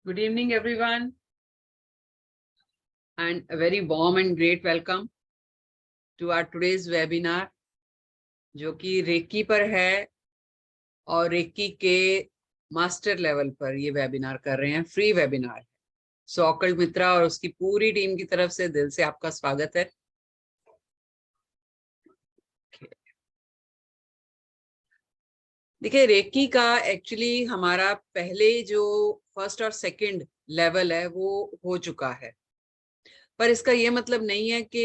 Good evening, everyone, and a very warm and great welcome to our today's webinar, जो कि recce पर है और रेकी के मास्टर लेवल पर ये वेबिनार कर रहे हैं, फ्री वेबिनार है। सो ऑकल्ट मित्रा और उसकी पूरी टीम की तरफ से दिल से आपका स्वागत है। देखिए, रेकी का एक्चुअली हमारा पहले जो फर्स्ट और सेकंड लेवल है वो हो चुका है, पर इसका ये मतलब नहीं है कि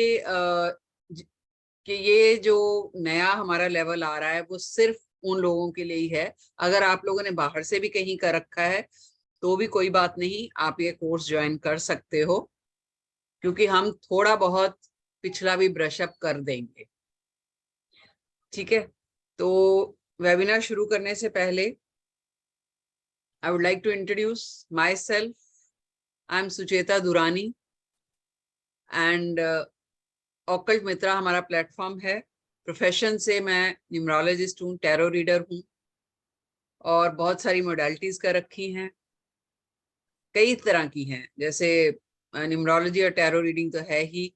ये जो नया हमारा लेवल आ रहा है वो सिर्फ उन लोगों के लिए ही है। अगर आप लोगों ने बाहर से भी कहीं कर रखा है तो भी कोई बात नहीं, आप ये कोर्स ज्वाइन कर सकते हो, क्योंकि हम थोड़ा बहुत पिछला भी ब्रश अप कर देंगे। ठीक है, तो वेबिनार शुरू करने से पहले I would like to introduce myself. I am Sucheta Durani and occult Mitra हमारा प्लेटफॉर्म है। प्रोफेशन से मैं न्यूमरोलॉजिस्ट हूँ, टैरो रीडर हूँ और बहुत सारी मोडालिटीज कर रखी हैं, कई तरह की हैं। जैसे न्यूमरोलॉजी और टैरो रीडिंग तो है ही,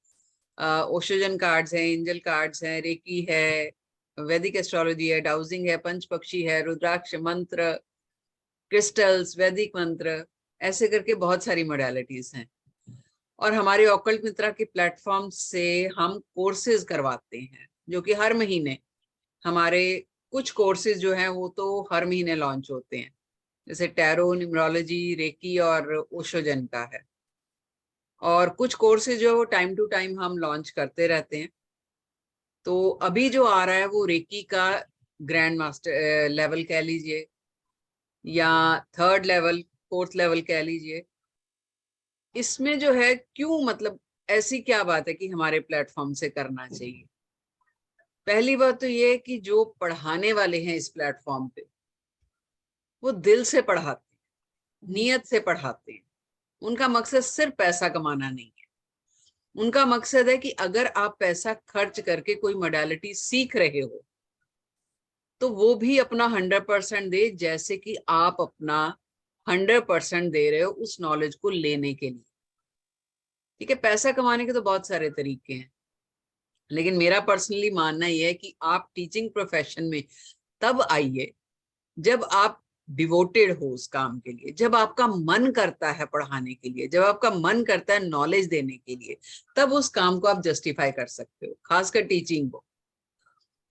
ओशोजन कार्ड्स हैं, एंजल कार्ड्स हैं, रेकी है, वैदिक एस्ट्रोलॉजी है, डाउजिंग है, पंच पक्षी है, रुद्राक्ष मंत्र, क्रिस्टल्स, वैदिक मंत्र, ऐसे करके बहुत सारी मोडालिटीज हैं। और हमारे ऑकल्ट मित्रा के प्लेटफॉर्म से हम कोर्सेज करवाते हैं, जो कि हर महीने हमारे कुछ कोर्सेज जो हैं वो तो हर महीने लॉन्च होते हैं, जैसे टैरो, न्यूमरोलॉजी, रेकी और ओशोजन का है। और कुछ कोर्सेज जो वो टाइम टू टाइम हम लॉन्च करते रहते हैं। तो अभी जो आ रहा है वो रेकी का ग्रैंड मास्टर लेवल कह लीजिए, या थर्ड लेवल, फोर्थ लेवल कह लीजिए। इसमें जो है क्यों, मतलब ऐसी क्या बात है कि हमारे प्लेटफॉर्म से करना चाहिए? पहली बात तो ये कि जो पढ़ाने वाले हैं इस प्लेटफॉर्म पे वो दिल से पढ़ाते हैं, नियत से पढ़ाते हैं। उनका मकसद सिर्फ पैसा कमाना नहीं है, उनका मकसद है कि अगर आप पैसा खर्च करके कोई मोडालिटी सीख रहे हो तो वो भी अपना 100% दे, जैसे कि आप अपना 100% दे रहे हो उस नॉलेज को लेने के लिए। ठीक है, पैसा कमाने के तो बहुत सारे तरीके हैं, लेकिन मेरा पर्सनली मानना यह है कि आप टीचिंग प्रोफेशन में तब आइए जब आप डिवोटेड हो उस काम के लिए, जब आपका मन करता है पढ़ाने के लिए, जब आपका मन करता है नॉलेज देने के लिए, तब उस काम को आप जस्टिफाई कर सकते हो, खासकर टीचिंग को।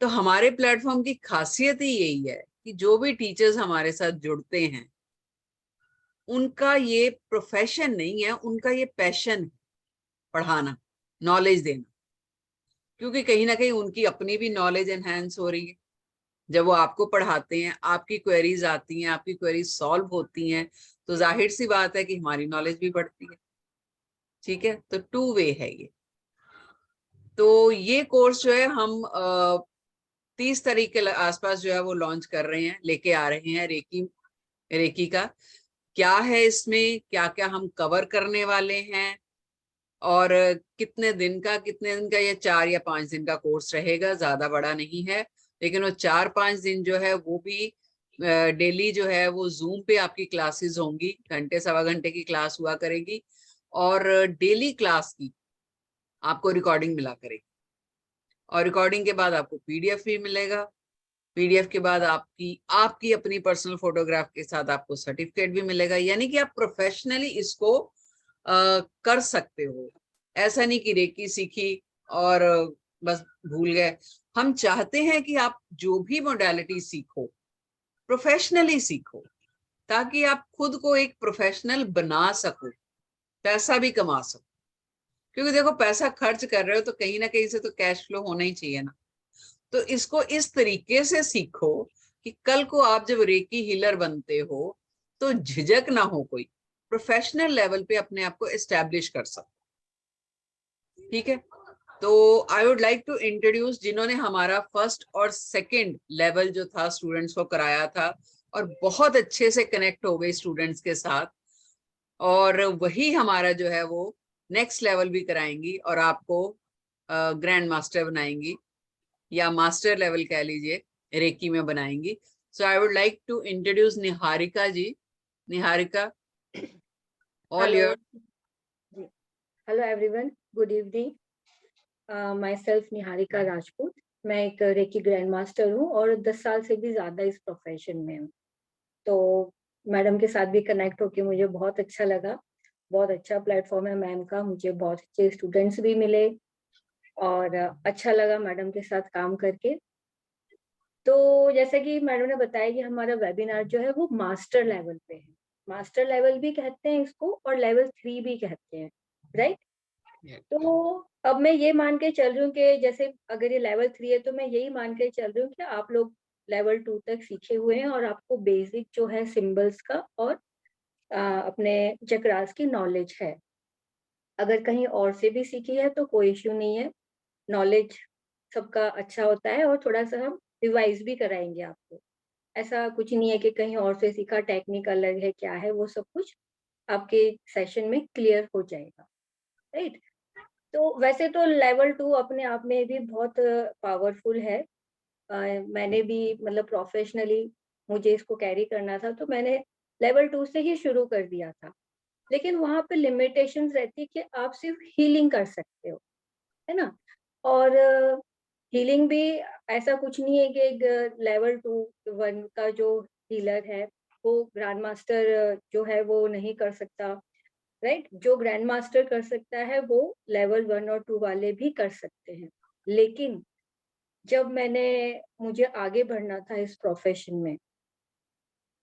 तो हमारे प्लेटफॉर्म की खासियत ही यही है कि जो भी टीचर्स हमारे साथ जुड़ते हैं उनका ये प्रोफेशन नहीं है, उनका ये पैशन है, पढ़ाना, नॉलेज देना। क्योंकि कहीं ना कहीं उनकी अपनी भी नॉलेज एनहेंस हो रही है। जब वो आपको पढ़ाते हैं, आपकी क्वेरीज आती हैं, आपकी क्वेरीज सॉल्व होती हैं, तो जाहिर सी बात है कि हमारी नॉलेज भी बढ़ती है। ठीक है, तो टू वे है ये। तो ये कोर्स जो है हम 30 तारीख के आसपास जो है वो लॉन्च कर रहे हैं, लेके आ रहे हैं। रेकी का क्या है, इसमें क्या क्या हम कवर करने वाले हैं और कितने दिन का, ये 4 या 5 दिन का कोर्स रहेगा, ज्यादा बड़ा नहीं है। लेकिन वो 4-5 दिन जो है वो भी डेली जो है वो जूम पे आपकी क्लासेस होंगी, घंटे सवा घंटे की क्लास हुआ करेगी, और डेली क्लास की आपको रिकॉर्डिंग मिला करेगी। और रिकॉर्डिंग के बाद आपको पीडीएफ भी मिलेगा। पीडीएफ के बाद आपकी आपकी अपनी पर्सनल फोटोग्राफ के साथ आपको सर्टिफिकेट भी मिलेगा, यानी कि आप प्रोफेशनली इसको कर सकते हो। ऐसा नहीं कि रेकी सीखी और बस भूल गए। हम चाहते हैं कि आप जो भी मोडालिटी सीखो प्रोफेशनली सीखो, ताकि आप खुद को एक प्रोफेशनल बना सको, पैसा भी कमा सको। क्योंकि देखो, पैसा खर्च कर रहे हो तो कहीं ना कहीं से तो कैश फ्लो होना ही चाहिए ना। तो इसको इस तरीके से सीखो कि कल को आप जब रेकी हीलर बनते हो तो झिझक ना हो, कोई प्रोफेशनल लेवल पे अपने आप को एस्टैब्लिश कर सको। ठीक है, तो I would like to introduce जिन्होंने हमारा फर्स्ट और सेकंड लेवल जो था स्टूडेंट्स को कराया था, और बहुत अच्छे से कनेक्ट हो गए स्टूडेंट्स के साथ, और वही हमारा जो है वो नेक्स्ट लेवल भी कराएंगी और आपको ग्रैंड मास्टर बनाएंगी, या मास्टर लेवल कह लीजिए, रेकी में बनाएंगी। So I would like to introduce Niharika ji. Niharika, all hello your. जी, hello everyone, good evening. Myself Niharika Rajput. मैं एक रेकी ग्रैंड मास्टर हूँ और 10 साल से भी ज़्यादा इस प्रोफेशन में हूँ। तो मैडम के साथ भी कनेक्ट होके मुझे बहुत अच्छा लगा। बहुत अच्छा प्लेटफॉर्म है मैम का, मुझे बहुत अच्छे स्टूडेंट्स भी मिले और अच्छा लगा मैडम के साथ काम करके। तो जैसे कि मैडम ने बताया कि हमारा वेबिनार जो है वो मास्टर लेवल पे है। मास्टर लेवल भी कहते हैं इसको और लेवल 3 भी कहते हैं, राइट? तो अब मैं ये मान के चल रही हूँ कि जैसे अगर ये लेवल 3 है तो मैं यही मान के चल रही हूँ कि आप लोग लेवल 2 तक सीखे हुए हैं और आपको बेसिक जो है सिंबल्स का और अपने चक्रास की नॉलेज है। अगर कहीं और से भी सीखी है तो कोई इश्यू नहीं है। नॉलेज सबका अच्छा होता है और थोड़ा सा हम रिवाइज भी कराएंगे आपको। ऐसा कुछ नहीं है कि कहीं और से सीखा, टेक्निक अलग है, क्या है, वो सब कुछ आपके सेशन में क्लियर हो जाएगा, राइट? तो वैसे तो लेवल 2 अपने आप में भी बहुत पावरफुल है। मैंने भी मतलब प्रोफेशनली मुझे इसको कैरी करना था तो मैंने लेवल 2 से ही शुरू कर दिया था। लेकिन वहाँ पे लिमिटेशंस रहती है कि आप सिर्फ हीलिंग कर सकते हो, है ना? और हीलिंग भी ऐसा कुछ नहीं है कि एक लेवल 2 1 का जो हीलर है वो ग्रैंड मास्टर जो है वो नहीं कर सकता, राइट? जो ग्रैंड मास्टर कर सकता है वो लेवल 1 और 2 वाले भी कर सकते हैं। लेकिन जब मुझे आगे बढ़ना था इस प्रोफेशन में,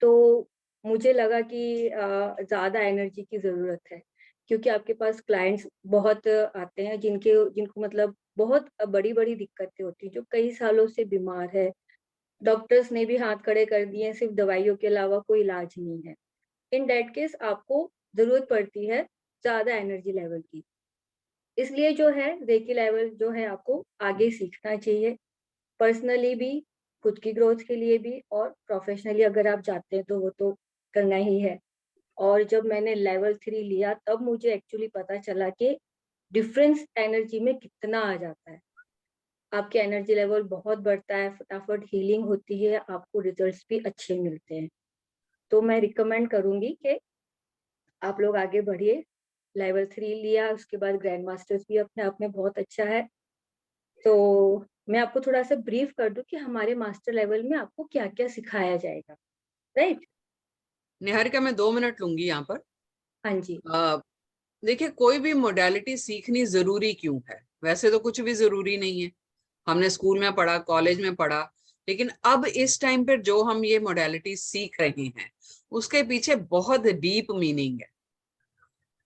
तो मुझे लगा कि ज़्यादा एनर्जी की ज़रूरत है, क्योंकि आपके पास क्लाइंट्स बहुत आते हैं जिनको मतलब बहुत बड़ी-बड़ी दिक्कतें होती हैं, जो कई सालों से बीमार है। डॉक्टर्स ने भी हाथ खड़े कर दिए हैं, सिर्फ दवाइयों के अलावा कोई इलाज नहीं है। इन दैट केस आपको ज़रूरत पड़ती है ज़्यादा एनर्जी लेवल की। इसलिए जो है रेकी लेवल जो है आपको आगे सीखना चाहिए, पर्सनली भी, खुद की ग्रोथ के लिए भी और प्रोफेशनली अगर आप चाहते हैं तो वो तो करना ही है। और जब मैंने लेवल 3 लिया तब मुझे एक्चुअली पता चला कि डिफरेंस एनर्जी में कितना आ जाता है। आपकी एनर्जी लेवल बहुत बढ़ता है, फटाफट हीलिंग होती है, आपको रिजल्ट्स भी अच्छे मिलते हैं। तो मैं रिकमेंड करूँगी कि आप लोग आगे बढ़िए। लेवल 3 लिया, उसके बाद ग्रैंड मास्टर्स भी अपने आप में बहुत अच्छा है। तो मैं आपको थोड़ा-सा ब्रीफ कर दूँ कि हमारे मास्टर लेवल में आपको क्या-क्या सिखाया जाएगा, राइट? निहारिका, मैं 2 मिनट लूंगी यहाँ पर। हाँ जी। देखिए, कोई भी मोडालिटी सीखनी जरूरी क्यों है? वैसे तो कुछ भी जरूरी नहीं है। हमने स्कूल में पढ़ा, कॉलेज में पढ़ा, लेकिन अब इस टाइम पर जो हम ये मोडालिटी सीख रहे हैं उसके पीछे बहुत डीप मीनिंग है।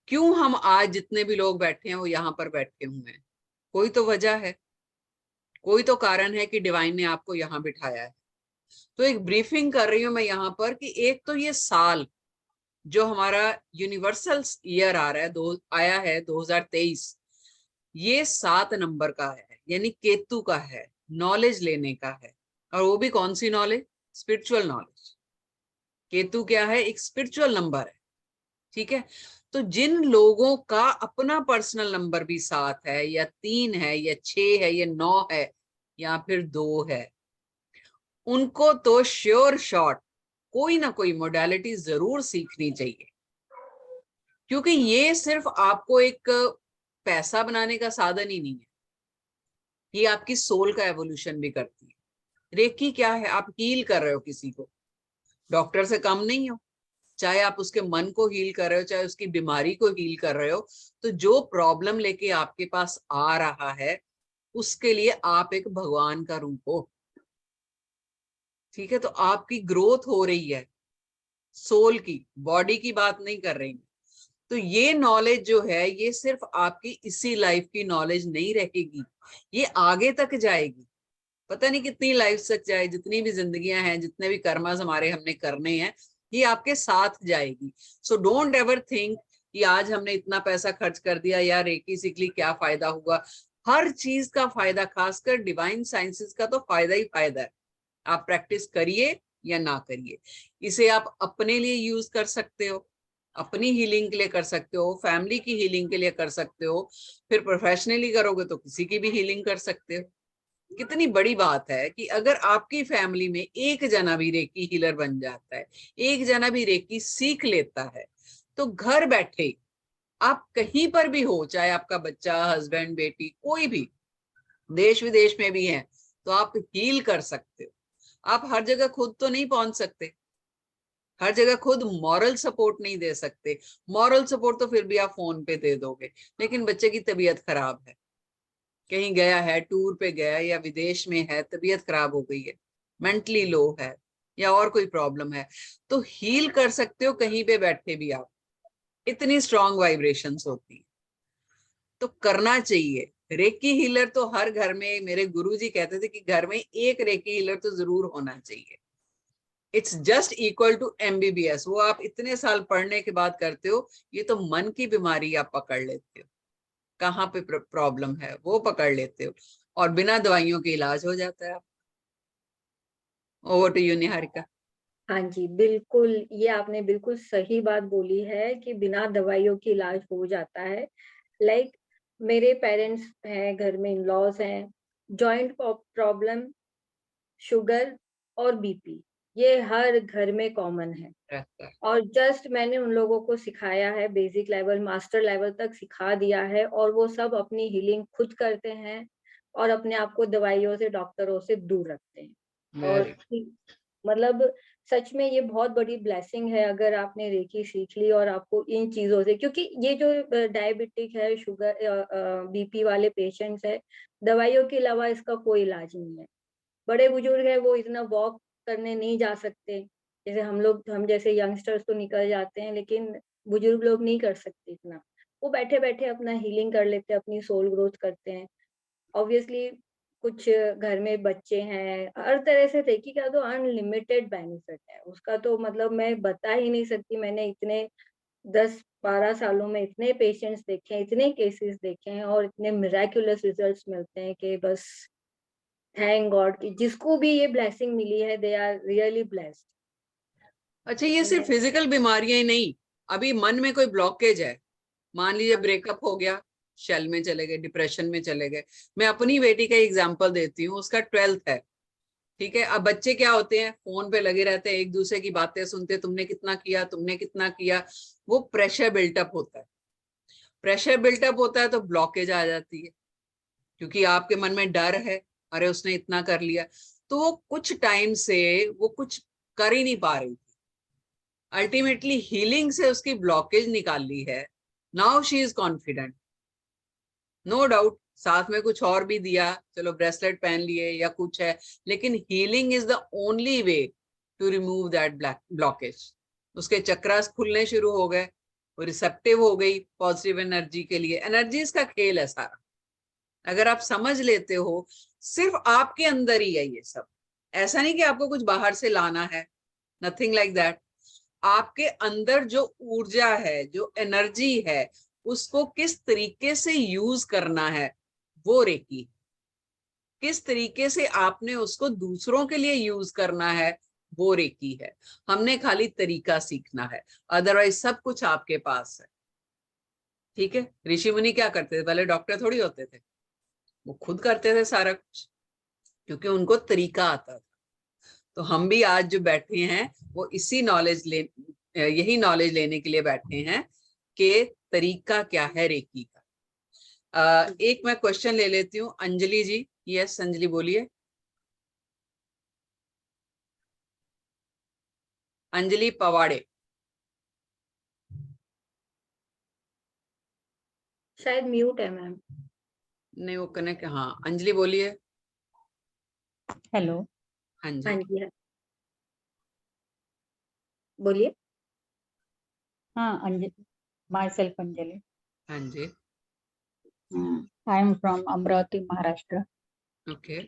क्यों हम आज जितने भी लोग बैठे हैं वो यहाँ पर बैठे हुए हैं? कोई तो वजह है, कोई तो कारण है कि डिवाइन ने आपको यहाँ बिठाया है। तो एक ब्रीफिंग कर रही हूँ मैं यहाँ पर कि एक तो ये साल जो हमारा यूनिवर्सल ईयर आ रहा है, आया है 2023, ये 7 नंबर का है, यानी केतु का है, नॉलेज लेने का है। और वो भी कौन सी नॉलेज? Spiritual knowledge. केतु क्या है? एक स्पिरिचुअल नंबर है, ठीक है? तो जिन लोगों का अपना पर्सनल नंबर भी 7 है या 3 है या 6 है या 9 है या फिर 2 है, उनको तो श्योर शॉट कोई ना कोई मोडालिटी जरूर सीखनी चाहिए। क्योंकि ये सिर्फ आपको एक पैसा बनाने का साधन ही नहीं है, ये आपकी सोल का एवोल्यूशन भी करती है। रेकी क्या है? आप हील कर रहे हो किसी को, डॉक्टर से कम नहीं हो। चाहे आप उसके मन को हील कर रहे हो, चाहे उसकी बीमारी को हील कर रहे हो, तो जो प्रॉब्लम लेके आपके पास आ रहा है उसके लिए आप एक भगवान का रूप हो, ठीक है? तो आपकी ग्रोथ हो रही है, सोल की, बॉडी की बात नहीं कर रही। तो ये नॉलेज जो है ये सिर्फ आपकी इसी लाइफ की नॉलेज नहीं रहेगी, ये आगे तक जाएगी। पता नहीं कितनी लाइफ तक जाए, जितनी भी जिंदगियां हैं, जितने भी कर्मास हमारे हमने करने हैं, ये आपके साथ जाएगी। सो डोंट एवर थिंक कि आज हमने इतना पैसा खर्च कर दिया यार, रेकी सीख ली, क्या फायदा हुआ? हर चीज का फायदा, खासकर डिवाइन साइंसेस का तो फायदा ही फायदा है। आप प्रैक्टिस करिए या ना करिए, इसे आप अपने लिए यूज कर सकते हो, अपनी हीलिंग के लिए कर सकते हो, फैमिली की हीलिंग के लिए कर सकते हो, फिर प्रोफेशनली करोगे तो किसी की भी हीलिंग कर सकते हो। कितनी बड़ी बात है कि अगर आपकी फैमिली में एक जना भी रेकी हीलर बन जाता है, एक जना भी रेकी सीख लेता है, तो घर बैठे आप कहीं पर भी हो, चाहे आपका बच्चा, हस्बैंड, बेटी, कोई भी देश विदेश में भी है, तो आप हील कर सकते हो। आप हर जगह खुद तो नहीं पहुंच सकते, हर जगह खुद मॉरल सपोर्ट नहीं दे सकते। मॉरल सपोर्ट तो फिर भी आप फोन पे दे दोगे, लेकिन बच्चे की तबीयत खराब है, कहीं गया है, टूर पे गया या विदेश में है, तबीयत खराब हो गई है, मेंटली लो है या और कोई प्रॉब्लम है, तो हील कर सकते हो कहीं पे बैठे भी आप। इतनी स्ट्रॉन्ग वाइब्रेशंस होती है, तो करना चाहिए। रेकी हीलर तो हर घर में, मेरे गुरुजी कहते थे कि घर में एक रेकी हीलर तो जरूर होना चाहिए। It's just equal to MBBS। वो आप इतने साल पढ़ने के बाद करते हो, ये तो मन की बीमारी आप पकड़ लेते हो, कहाँ पे प्रॉब्लम है वो पकड़ लेते हो, और बिना दवाइयों के इलाज हो जाता है। आप ओवर टू यू निहारिका। हाँ जी, बिल्कुल, ये आपने बिल्कुल सही बात बोली है कि बिना दवाइयों के इलाज हो जाता है। लाइक मेरे पेरेंट्स हैं, घर में इन-लॉज़ हैं, जॉइंट प्रॉब्लम, शुगर और बीपी, ये हर घर में कॉमन है। रहता है। और जस्ट मैंने उन लोगों को सिखाया है, बेसिक लेवल, मास्टर लेवल तक सिखा दिया है, और वो सब अपनी हीलिंग खुद करते हैं और अपने आप को दवाइयों से, डॉक्टरों से दूर रखते हैं। और वेरी। मतलब सच में ये बहुत बड़ी ब्लेसिंग है अगर आपने रेकी सीख ली और आपको इन चीज़ों से, क्योंकि ये जो डायबिटिक है, शुगर बीपी वाले पेशेंट्स हैं, दवाइयों के अलावा इसका कोई इलाज नहीं है। बड़े-बुजुर्ग हैं, वो इतना वॉक करने नहीं जा सकते। जैसे हम जैसे यंगस्टर्स तो निकल जाते हैं, लेकिन बुजुर्ग लोग नहीं कर सकते इतना। वो बैठे-बैठे अपना हीलिंग कर लेते हैं, अपनी सोल ग्रोथ करते हैं। ऑब्वियसली कुछ घर में बच्चे हैं, हर तरह से रेकी का तो अनलिमिटेड बेनिफिट है। उसका तो मतलब मैं बता ही नहीं सकती, मैंने इतने 10-12 सालों में इतने पेशेंट्स देखे हैं, इतने केसेस देखे हैं और इतने मिरेक्युलस रिजल्ट्स मिलते हैं कि बस थैंक गॉड कि जिसको भी ये ब्लेसिंग मिली है, दे आर रियली ब्लेस्ड। अच्छा, ये सिर्फ फिजिकल बीमारियां ही नहीं, अभी मन में कोई ब्लॉकेज है, मान लीजिए ब्रेकअप हो गया, शेल में चले गए, डिप्रेशन में चले गए। मैं अपनी बेटी का एग्जांपल देती हूँ, उसका 12th है, ठीक है। अब बच्चे क्या होते हैं, फोन पे लगे रहते हैं, एक दूसरे की बातें सुनते, तुमने कितना किया, तुमने कितना किया, वो प्रेशर बिल्टअप होता है। प्रेशर बिल्टअप होता है तो ब्लॉकेज आ जाती है, क्योंकि आपके मन में डर है, अरे उसने इतना कर लिया, तो वो कुछ टाइम से वो कुछ कर ही नहीं पा रही। अल्टीमेटली हीलिंग से उसकी ब्लॉकेज निकाल ली है, now she is confident, no doubt. साथ में कुछ और भी दिया, चलो ब्रेसलेट पहन लिए या कुछ है, लेकिन healing is the only way to remove that blockage. उसके चक्रास खुलने शुरू हो गए, वो रिसेप्टिव हो गई पॉजिटिव एनर्जी के लिए। एनर्जीज का खेल है सारा, अगर आप समझ लेते हो। सिर्फ आपके अंदर ही है ये सब, ऐसा नहीं कि आपको कुछ बाहर से लाना है, नथिंग लाइक दैट। आपके अंदर जो ऊर्जा है, जो एनर्जी है, उसको किस तरीके से यूज करना है, वो रेकी। किस तरीके से आपने उसको दूसरों के लिए यूज करना है, वो रेकी है। हमने खाली तरीका सीखना है, अदरवाइज सब कुछ आपके पास है। ठीक है, ऋषि मुनि क्या करते थे, पहले डॉक्टर थोड़ी होते थे, वो खुद करते थे सारा कुछ, क्योंकि उनको तरीका आता था। तो हम भी आज जो बैठे हैं, वो इसी नॉलेज यही नॉलेज लेने के लिए बैठे हैं कि तरीका क्या है रेकी का। एक मैं क्वेश्चन ले लेती हूँ, अंजलि जी। यस अंजलि, बोलिए। अंजलि पवाड़े। शायद म्यूट है मैम। नहीं, वो कनेक्ट, हाँ अंजलि बोलिए। हेलो। हाँ हाँ जी। जी, हाँ, बोलिए। हाँ, अंजलि, माई सेल्फ अंजलि। हाँ जी। I am from Amravati, Maharashtra. Okay.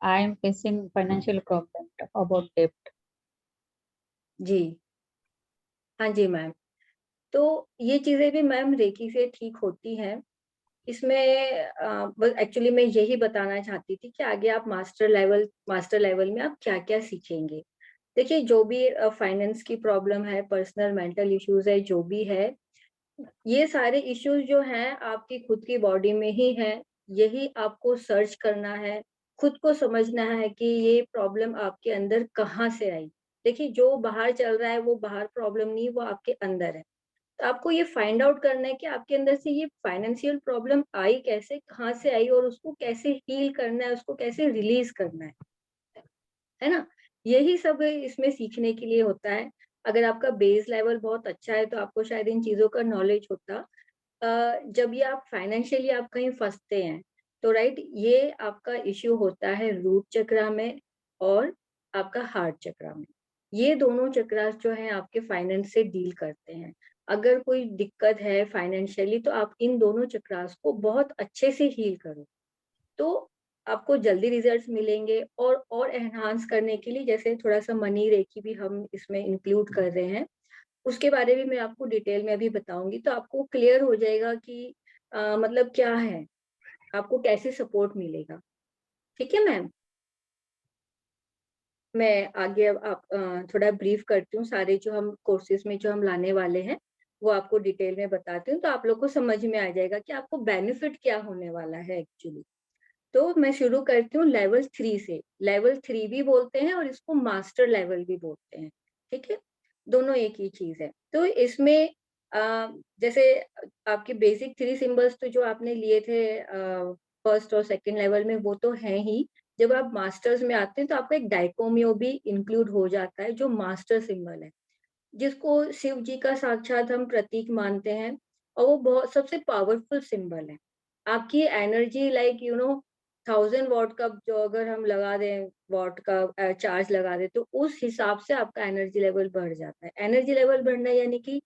I am facing financial problem about डेब्ट। जी, हाँ जी मैम। तो ये चीजें भी मैम रेकी से ठीक होती हैं। इसमें बस एक्चुअली मैं यही बताना चाहती थी कि आगे आप मास्टर लेवल में आप क्या-क्या सीखेंगे। देखिए, जो भी फाइनेंस की प्रॉब्लम है, पर्सनल मेंटल इश्यूज है, जो भी है, ये सारे इश्यूज जो हैं आपकी खुद की बॉडी में ही हैं। यही आपको सर्च करना है, खुद को समझना है कि ये प्रॉब्लम आपके अंदर कहाँ से आई। देखिए, जो बाहर चल रहा है वो बाहर प्रॉब्लम नहीं, वो आपके अंदर है। तो आपको ये फाइंड आउट करना है कि आपके अंदर से ये फाइनेंशियल प्रॉब्लम आई कैसे, कहाँ से आई और उसको कैसे हील करना है, उसको कैसे रिलीज़ करना है ना? यही सब इसमें सीखने के लिए होता है। अगर आपका बेस लेवल बहुत अच्छा है तो आपको शायद इन चीज़ों का नॉलेज होता। जब ये आप फाइनेंशियली आप कहीं फँसते हैं, तो राइट, ये आपका इश्यू होता है रूट चक्रा में और आपका हार्ट चक्रा में। ये दोनों चक्रास जो हैं आपके फाइनेंस से डील करते हैं। अगर कोई दिक्कत है फाइनेंशियली तो आप इन दोनों चक्रास को बहुत अच्छे से हील करो। तो आपको जल्दी रिजल्ट्स मिलेंगे और एनहांस करने के लिए जैसे थोड़ा-सा मनी रेकी भी हम इसमें इंक्लूड कर रहे हैं। उसके बारे में मैं आपको डिटेल में अभी बताऊँगी, तो आपको क्लियर हो जाएगा कि मतलब क्या है, आपको कैसे सपोर्ट मिलेगा। ठीक है मैम? मैं आगे अब आप थोड़ा ब्रीफ करती हूँ, सारे जो हम कोर्सेज़ में जो हम लाने वाले हैं, वो आपको डिटेल में बताती हूँ, तो आप लोग को समझ में आ जाएगा कि आपको बेनिफिट क्या होने वाला है एक्चुअली। तो मैं शुरू करती हूँ लेवल 3 से। लेवल 3 भी बोलते हैं और इसको मास्टर लेवल भी बोलते हैं, ठीक है? दोनों एक ही चीज़ है। तो इसमें जैसे आपके बेसिक 3 सिंबल्स तो जो आपने लिए थे फर्स्ट और सेकंड लेवल में वो तो हैं ही। जब आप मास्टर्स में आते हैं तो आपका एक डाइकोमियो भी इंक्लूड हो जाता है जो मास्टर सिंबल है, जिसको शिव जी का साक्षात हम प्रतीक मानते हैं और वो बहुत सबसे पावरफुल सिंबल है। आपकी एनर्जी लाइक 1000 वॉट का जो अगर हम लगा दें वॉट का चार्ज लगा दें तो उस हिसाब से आपका एनर्जी लेवल बढ़ जाता है। एनर्जी लेवल बढ़ना यानी कि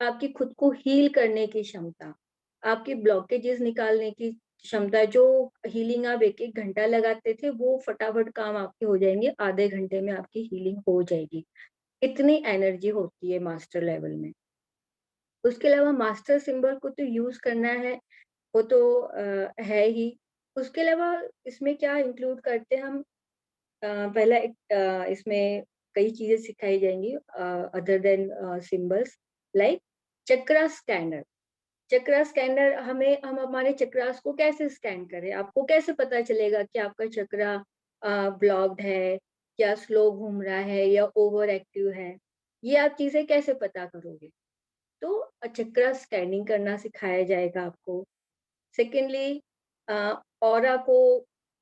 आपकी खुद को हील करने की क्षमता, आपके ब्लॉकेजेस निकालने की क्षमता, जो हीलिंग आप 1-1 घंटा लगाते थे वो फटाफट काम आपके हो जाएँगे, आधे घंटे में आपकी हीलिंग हो जाएगी। इतनी एनर्जी होती है मास्टर लेवल में। उसके अलावा मास्टर सिंबल को तो यूज़ करना है, वो तो है ही। उसके अलावा इसमें क्या इंक्लूड करते हैं हम, पहला एक इसमें कई चीज़ें सिखाई जाएँगी अदर देन सिंबल्स लाइक चक्रा स्कैनर। चक्रा स्कैनर हम हमारे चक्रास को कैसे स्कैन करें? आपको कैसे पता चलेगा कि आपका चक्रा ब्लॉक्ड है या स्लो घूम रहा है या ओवर एक्टिव है? ये आप चीज़ें कैसे पता करोगे? तो चक्रा स्कैनिंग करना सिखाया जाएगा आपको। सेकेंडली ऑरा को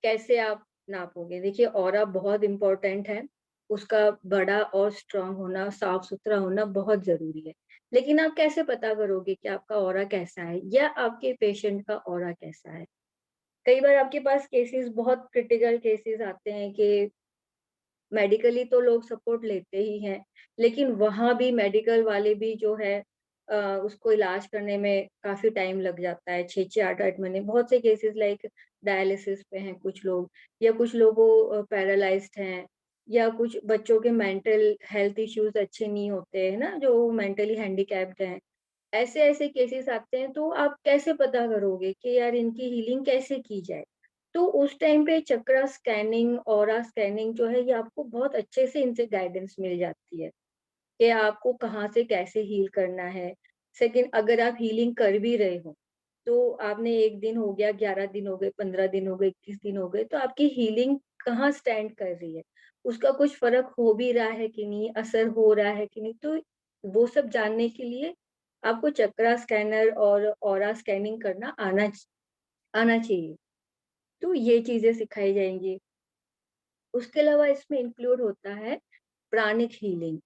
कैसे आप नापोगे? देखिए, ऑरा बहुत इम्पोर्टेंट है, उसका बड़ा और स्ट्रॉन्ग होना, साफ-सुथरा होना बहुत ज़रूरी है। लेकिन आप कैसे पता करोगे कि आपका ऑरा कैसा है या आपके पेशेंट का ऑरा कैसा है? कई बार आपके पास केसेज़ बहुत क्रिटिकल केसेज़ आते हैं कि मेडिकली तो लोग सपोर्ट लेते ही हैं, लेकिन वहाँ भी मेडिकल वाले भी जो है उसको इलाज करने में काफ़ी टाइम लग जाता है, 6-6 8-8 महीने। बहुत से केसेज़ लाइक डायलिसिस पे हैं कुछ लोग या कुछ लोगों पैरालाइज़्ड हैं या कुछ बच्चों के मेंटल हेल्थ इश्यूज़ अच्छे नहीं होते हैं ना, जो मेंटली हैंडिकैप्ड हैं। ऐसे-ऐसे केसेस आते हैं, तो आप कैसे पता करोगे कि यार इनकी हीलिंग कैसे की जाए? तो उस टाइम पे चक्रा स्कैनिंग, ऑरा स्कैनिंग जो है ये आपको बहुत अच्छे से इनसे गाइडेंस मिल जाती है, कि आपको कहाँ से कैसे हील करना है। सेकंड, अगर आप हीलिंग कर भी रहे हो, तो आपने 1 दिन हो गया, 11 दिन हो गए, 15 दिन हो गए, 21 दिन हो गए, तो आपकी हीलिंग कहाँ स्टैंड कर रही है? उसका कुछ फ़र्क हो भी रहा है कि नहीं, असर हो रहा है कि नहीं? तो वो सब जानने के लिए आपको चक्रा स्कैनर और ऑरा स्कैनिंग करना आना चाहिए। तो ये चीज़ें सिखाई जाएँगी। उसके अलावा इसमें इंक्लूड होता है प्राणिक हीलिंग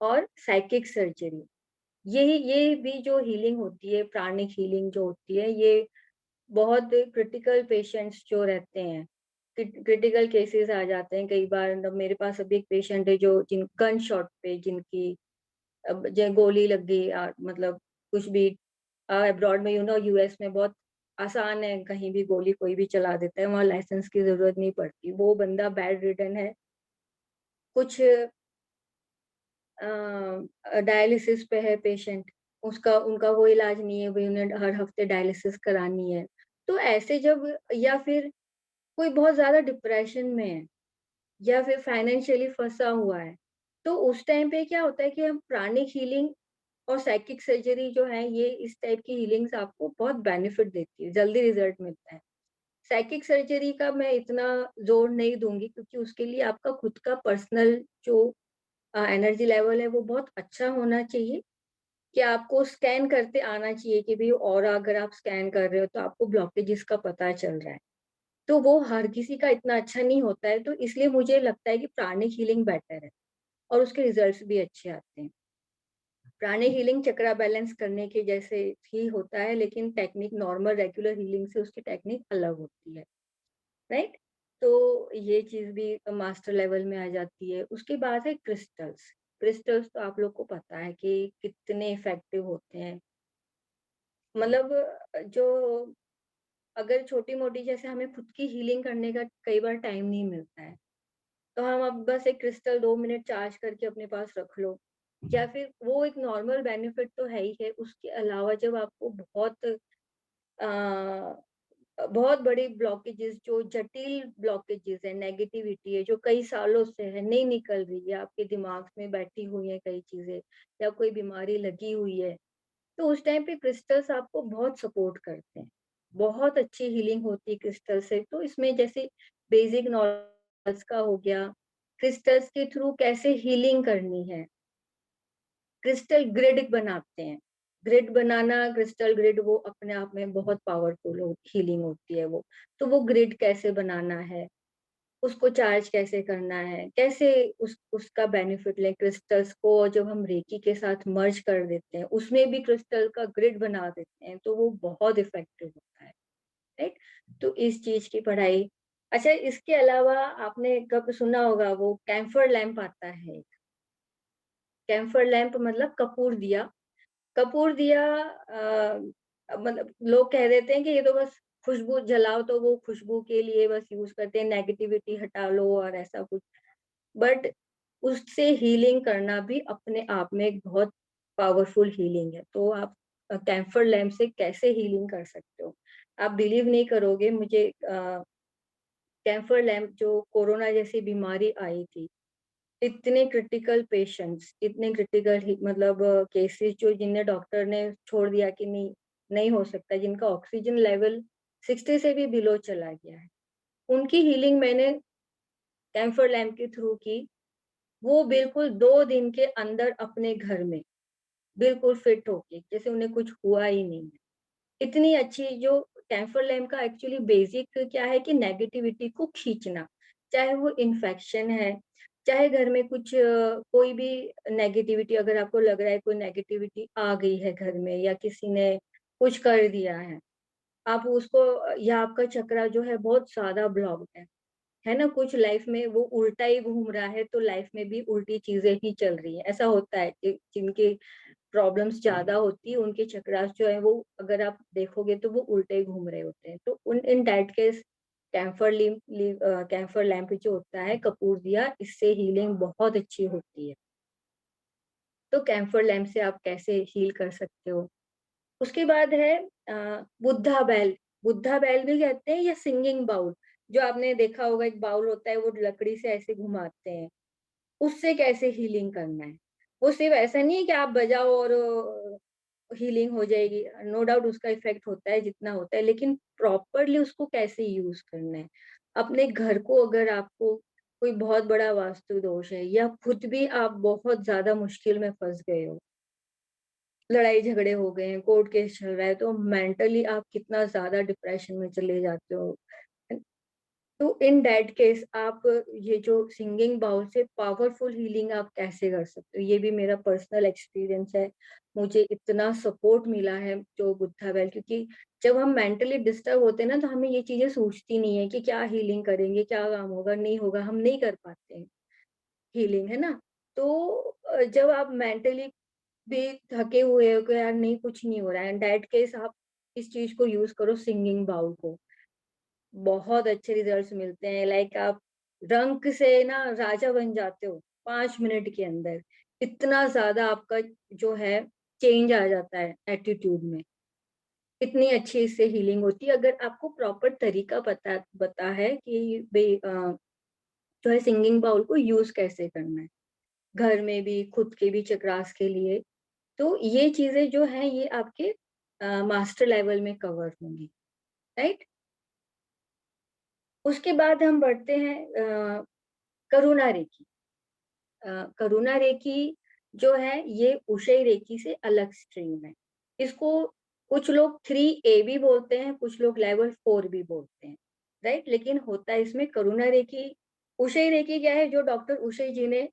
और साइकिक सर्जरी। ये भी जो हीलिंग होती है, प्राणिक हीलिंग जो होती है, ये बहुत क्रिटिकल पेशेंट्स जो रहते हैं, क्रिटिकल केसेस आ जाते हैं कई बार। मेरे पास अभी एक पेशेंट है जो जिन गन शॉट पे जिनकी अब जो गोली लग गई, मतलब कुछ भी अब्रॉड में यूएस में बहुत आसान है, कहीं भी गोली कोई भी चला देता है, वहाँ लाइसेंस की ज़रूरत नहीं पड़ती। वो बंदा बेड रिडन है, कुछ डायलिसिस पे है पेशेंट, उसका उनका वो इलाज नहीं है, भई उन्हें हर हफ्ते डायलिसिस करानी है। तो ऐसे जब या फिर कोई बहुत ज़्यादा डिप्रेशन में है या फिर फाइनेंशियली फँसा हुआ है, तो उस टाइम पे क्या होता है कि हम प्राणिक हीलिंग और साइकिक सर्जरी जो है, ये इस टाइप की हीलिंग्स आपको बहुत बेनिफिट देती है, जल्दी रिज़ल्ट मिलता है। साइकिक सर्जरी का मैं इतना जोर नहीं दूंगी, क्योंकि उसके लिए आपका खुद का पर्सनल जो एनर्जी लेवल है वो बहुत अच्छा होना चाहिए, कि आपको स्कैन करते आना चाहिए कि भाई, और अगर आप स्कैन कर रहे हो तो आपको ब्लॉकेजेस का पता चल रहा है। तो वो हर किसी का इतना अच्छा नहीं होता है, तो इसलिए मुझे लगता है कि प्राणिक हीलिंग बेटर है और उसके रिजल्ट्स भी अच्छे आते हैं। प्राणिक हीलिंग चक्रा बैलेंस करने के जैसे ही होता है, लेकिन टेक्निक नॉर्मल रेगुलर हीलिंग से उसकी टेक्निक अलग होती है, राइट। तो ये चीज भी मास्टर लेवल में आ जाती है। उसके बाद है क्रिस्टल्स। क्रिस्टल्स तो आप लोग को पता है कि कितने इफेक्टिव होते हैं। मतलब जो अगर छोटी मोटी, जैसे हमें खुद की हीलिंग करने का कई बार टाइम नहीं मिलता है, तो हम अब बस एक क्रिस्टल 2 मिनट चार्ज करके अपने पास रख लो, या फिर वो एक नॉर्मल बेनिफिट तो है ही है। उसके अलावा जब आपको आ, बहुत बड़ी ब्लॉकेजेस, जो जटिल ब्लॉकेजेस है, नेगेटिविटी है जो कई सालों से है, नहीं निकल रही है, आपके दिमाग में बैठी हुई है कई चीजें, या कोई बीमारी लगी हुई है, तो उस टाइम पे क्रिस्टल्स आपको बहुत सपोर्ट करते हैं। बहुत अच्छी हीलिंग होती है क्रिस्टल से। तो इसमें जैसे बेसिक नॉलेज का हो गया, क्रिस्टल्स के थ्रू कैसे हीलिंग करनी है। क्रिस्टल ग्रिड बनाते हैं। ग्रिड बनाना, क्रिस्टल ग्रिड वो अपने आप में बहुत पावरफुल हीलिंग होती है वो। तो वो ग्रिड कैसे बनाना है, उसको चार्ज कैसे करना है, कैसे उसका बेनिफिट लें। क्रिस्टल्स को जब हम रेकी के साथ मर्ज कर देते हैं, उसमें भी क्रिस्टल का ग्रिड बना देते हैं, तो वो बहुत इफेक्टिव होता है, राइट। तो इस चीज की पढ़ाई। अच्छा, इसके अलावा आपने कब सुना होगा वो कैम्फर लैंप आता है। कैम्फर लैंप मतलब कपूर दिया। कपूर दिया मतलब लोग कह देते हैं कि ये तो बस खुशबू जलाओ, तो वो खुशबू के लिए बस यूज करते हैं, नेगेटिविटी हटा लो और ऐसा कुछ। बट उससे हीलिंग करना भी अपने आप में एक बहुत पावरफुल हीलिंग है। तो आप कैम्फर लैम्प से कैसे हीलिंग कर सकते हो, आप बिलीव नहीं करोगे। मुझे कैम्फर लैम्प, जो कोरोना जैसी बीमारी आई थी, इतने क्रिटिकल पेशेंट्स, इतने क्रिटिकल मतलब केसेस, जो जिन्हें डॉक्टर ने छोड़ दिया कि नहीं, नहीं हो सकता, जिनका ऑक्सीजन लेवल 60 से भी बिलो चला गया है, उनकी हीलिंग मैंने कैम्फर लैम्प के थ्रू की। वो बिल्कुल 2 दिन के अंदर अपने घर में बिल्कुल फिट होके, जैसे उन्हें कुछ हुआ ही नहीं है। इतनी अच्छी जो कैम्फर लैम्प का एक्चुअली बेसिक क्या है कि नेगेटिविटी को खींचना, चाहे वो इन्फेक्शन है, चाहे घर में कुछ कोई भी नेगेटिविटी, अगर आपको लग रहा है कोई नेगेटिविटी आ गई है घर में, या किसी ने कुछ कर दिया आप उसको, या आपका चक्रा जो है बहुत ज्यादा ब्लॉक्ड है ना, कुछ लाइफ में वो उल्टा ही घूम रहा है, तो लाइफ में भी उल्टी चीजें ही चल रही है। ऐसा होता है कि जिनके प्रॉब्लम्स ज्यादा होती है, उनके चक्रास जो है वो, अगर आप देखोगे तो वो उल्टे घूम रहे होते हैं। तो उन in that case camphor lamp जो होता है, कपूर दिया, इससे हीलिंग बहुत अच्छी होती है। तो कैम्फर लैंप से आप कैसे हील कर सकते हो। उसके बाद है बुद्धा बैल। बुद्धा बैल भी कहते हैं, या सिंगिंग बाउल, जो आपने देखा होगा, एक बाउल होता है, वो लकड़ी से ऐसे घुमाते हैं। उससे कैसे हीलिंग करना है। वो सिर्फ ऐसा नहीं है कि आप बजाओ और हीलिंग हो जाएगी। नो डाउट उसका इफेक्ट होता है जितना होता है, लेकिन प्रॉपरली उसको कैसे यूज करना है। अपने घर को, अगर आपको कोई बहुत बड़ा वास्तु दोष है, या खुद भी आप बहुत ज्यादा मुश्किल में फंस गए हो, लड़ाई झगड़े हो गए हैं, कोर्ट केस चल रहा है, तो मेंटली आप कितना ज्यादा डिप्रेशन में चले जाते हो। तो इन दैट केस आप ये जो सिंगिंग बाउल से पावरफुल हीलिंग आप कैसे कर सकते हो, ये भी मेरा पर्सनल एक्सपीरियंस है। मुझे इतना सपोर्ट मिला है जो बुद्धा बैल, क्योंकि जब हम मेंटली डिस्टर्ब होते हैं ना, तो हमें ये चीजें सोचती नहीं है कि क्या हीलिंग करेंगे, क्या काम होगा, नहीं होगा, हम नहीं कर पाते हैं हीलिंग, है ना। तो जब आप मेंटली भी थके हुए हो कि यार नहीं, कुछ नहीं हो रहा है, दैट केस आप इस चीज को यूज करो, सिंगिंग बाउल को। बहुत अच्छे रिजल्ट्स मिलते हैं। लाइक आप रंक से ना राजा बन जाते हो 5 मिनट के अंदर। इतना ज्यादा आपका जो है चेंज आ जाता है एटीट्यूड में। इतनी अच्छी इससे हीलिंग होती है, अगर आपको प्रॉपर तरीका पता है कि जो है सिंगिंग बाउल को यूज कैसे करना है, घर में भी, खुद के भी चक्रास के लिए। तो ये चीजें जो है, ये आपके मास्टर लेवल में कवर होंगी, राइट। उसके बाद हम बढ़ते हैं करुणा रेकी। करुणा रेकी जो है ये उशई रेकी से अलग स्ट्रीम है। इसको कुछ लोग 3A भी बोलते हैं, कुछ लोग लेवल 4 भी बोलते हैं, राइट? लेकिन होता है इसमें करुणा रेकी। उशई रेकी क्या है, जो डॉक्टर उशई जी ने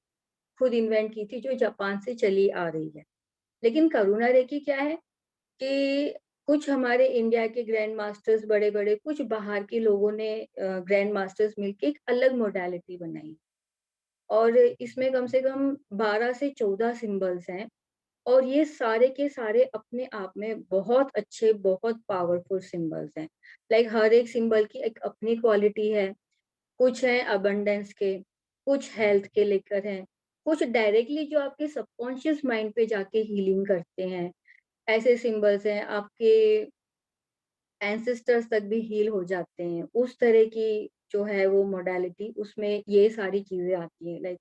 खुद इन्वेंट की थी, जो जापान से चली आ रही है। लेकिन करुणा रेकी क्या है कि कुछ हमारे इंडिया के ग्रैंड मास्टर्स बड़े-बड़े, कुछ बाहर के लोगों ने ग्रैंड मास्टर्स मिलके एक अलग मॉडलिटी बनाई और इसमें कम से कम 12 से 14 सिंबल्स हैं और ये सारे के सारे अपने आप में बहुत अच्छे, बहुत पावरफुल सिंबल्स हैं। लाइक हर एक सिंबल की एक अपनी क्वालिटी है। कुछ हैं अबंडेंस के, कुछ हेल्थ के लेकर हैं, कुछ डायरेक्टली जो आपके सबकॉन्शियस माइंड पे जाके हीलिंग करते हैं। ऐसे सिंबल्स हैं आपके एंसेस्टर्स तक भी हील हो जाते हैं। उस तरह की जो है वो मॉडलिटी, उसमें ये सारी चीज़ें आती हैं। लाइक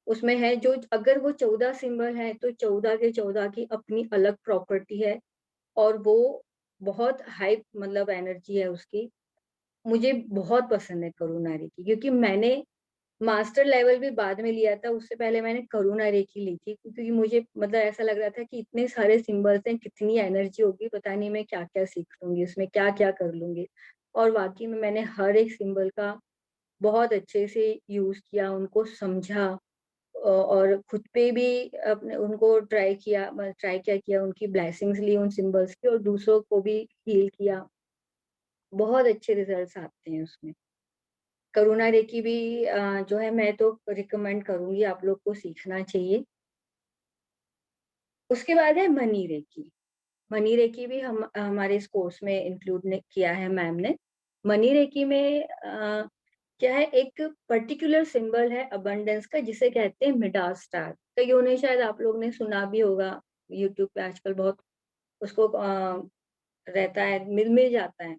उसमें है जो अगर वो 14 सिंबल है तो 14 के 14 की अपनी अलग प्रॉपर्टी है और वो बहुत हाई मतलब एनर्जी है उसकी। मुझे बहुत पसंद है करुणा रेकी क्योंकि मैंने मास्टर लेवल भी बाद में लिया था, उससे पहले मैंने करुणा रेकी ली थी क्योंकि मुझे मतलब ऐसा लग रहा था कि इतने सारे सिंबल्स हैं, कितनी एनर्जी होगी, पता नहीं मैं क्या-क्या सीख लूँगी, उसमें क्या-क्या कर लूँगी। और वाक़ई में मैंने हर एक सिंबल का बहुत अच्छे से यूज़ किया, उनको समझा और खुद पे भी अपने उनको ट्राई क्या किया, उनकी ब्लेसिंग्स ली उन सिंबल्स की और दूसरों को भी हील किया। बहुत अच्छे रिजल्ट्स आते हैं उसमें। करुणा रेकी भी जो है मैं तो रिकमेंड करूँगी आप लोग को सीखना चाहिए। उसके बाद है मनी रेकी। मनी रेकी भी हम हमारे इस कोर्स में इंक्लूड ने किया है मैम ने। मनी रेकी में क्या है एक पर्टिकुलर सिंबल है अबंडेंस का जिसे कहते हैं मिडास स्टार। कईयों ने शायद आप लोग ने सुना भी होगा, यूट्यूब पे आजकल बहुत उसको रहता है, मिल जाता है।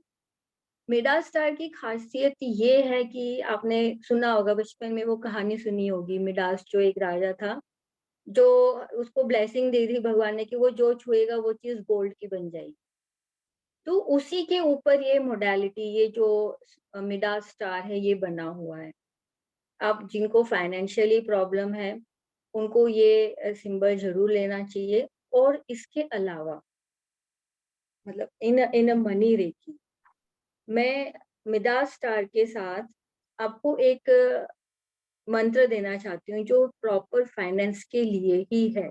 मिडास स्टार की खासियत ये है कि आपने सुना होगा बचपन में वो कहानी सुनी होगी, मिडास जो एक राजा था, जो उसको ब्लेसिंग दे दी भगवान ने कि वो जो छुएगा वो चीज़ गोल्ड की बन जाएगी। तो उसी के ऊपर ये मॉडलिटी, ये जो मिडास स्टार है ये बना हुआ है। आप जिनको फाइनेंशियली प्रॉब्लम है, उनको ये सिंबल ज़रूर लेना चाहिए और इसके अलावा मतलब इन अ मनी रेकी मैं मिडास स्टार के साथ आपको एक मंत्र देना चाहती हूँ जो प्रॉपर फाइनेंस के लिए ही है।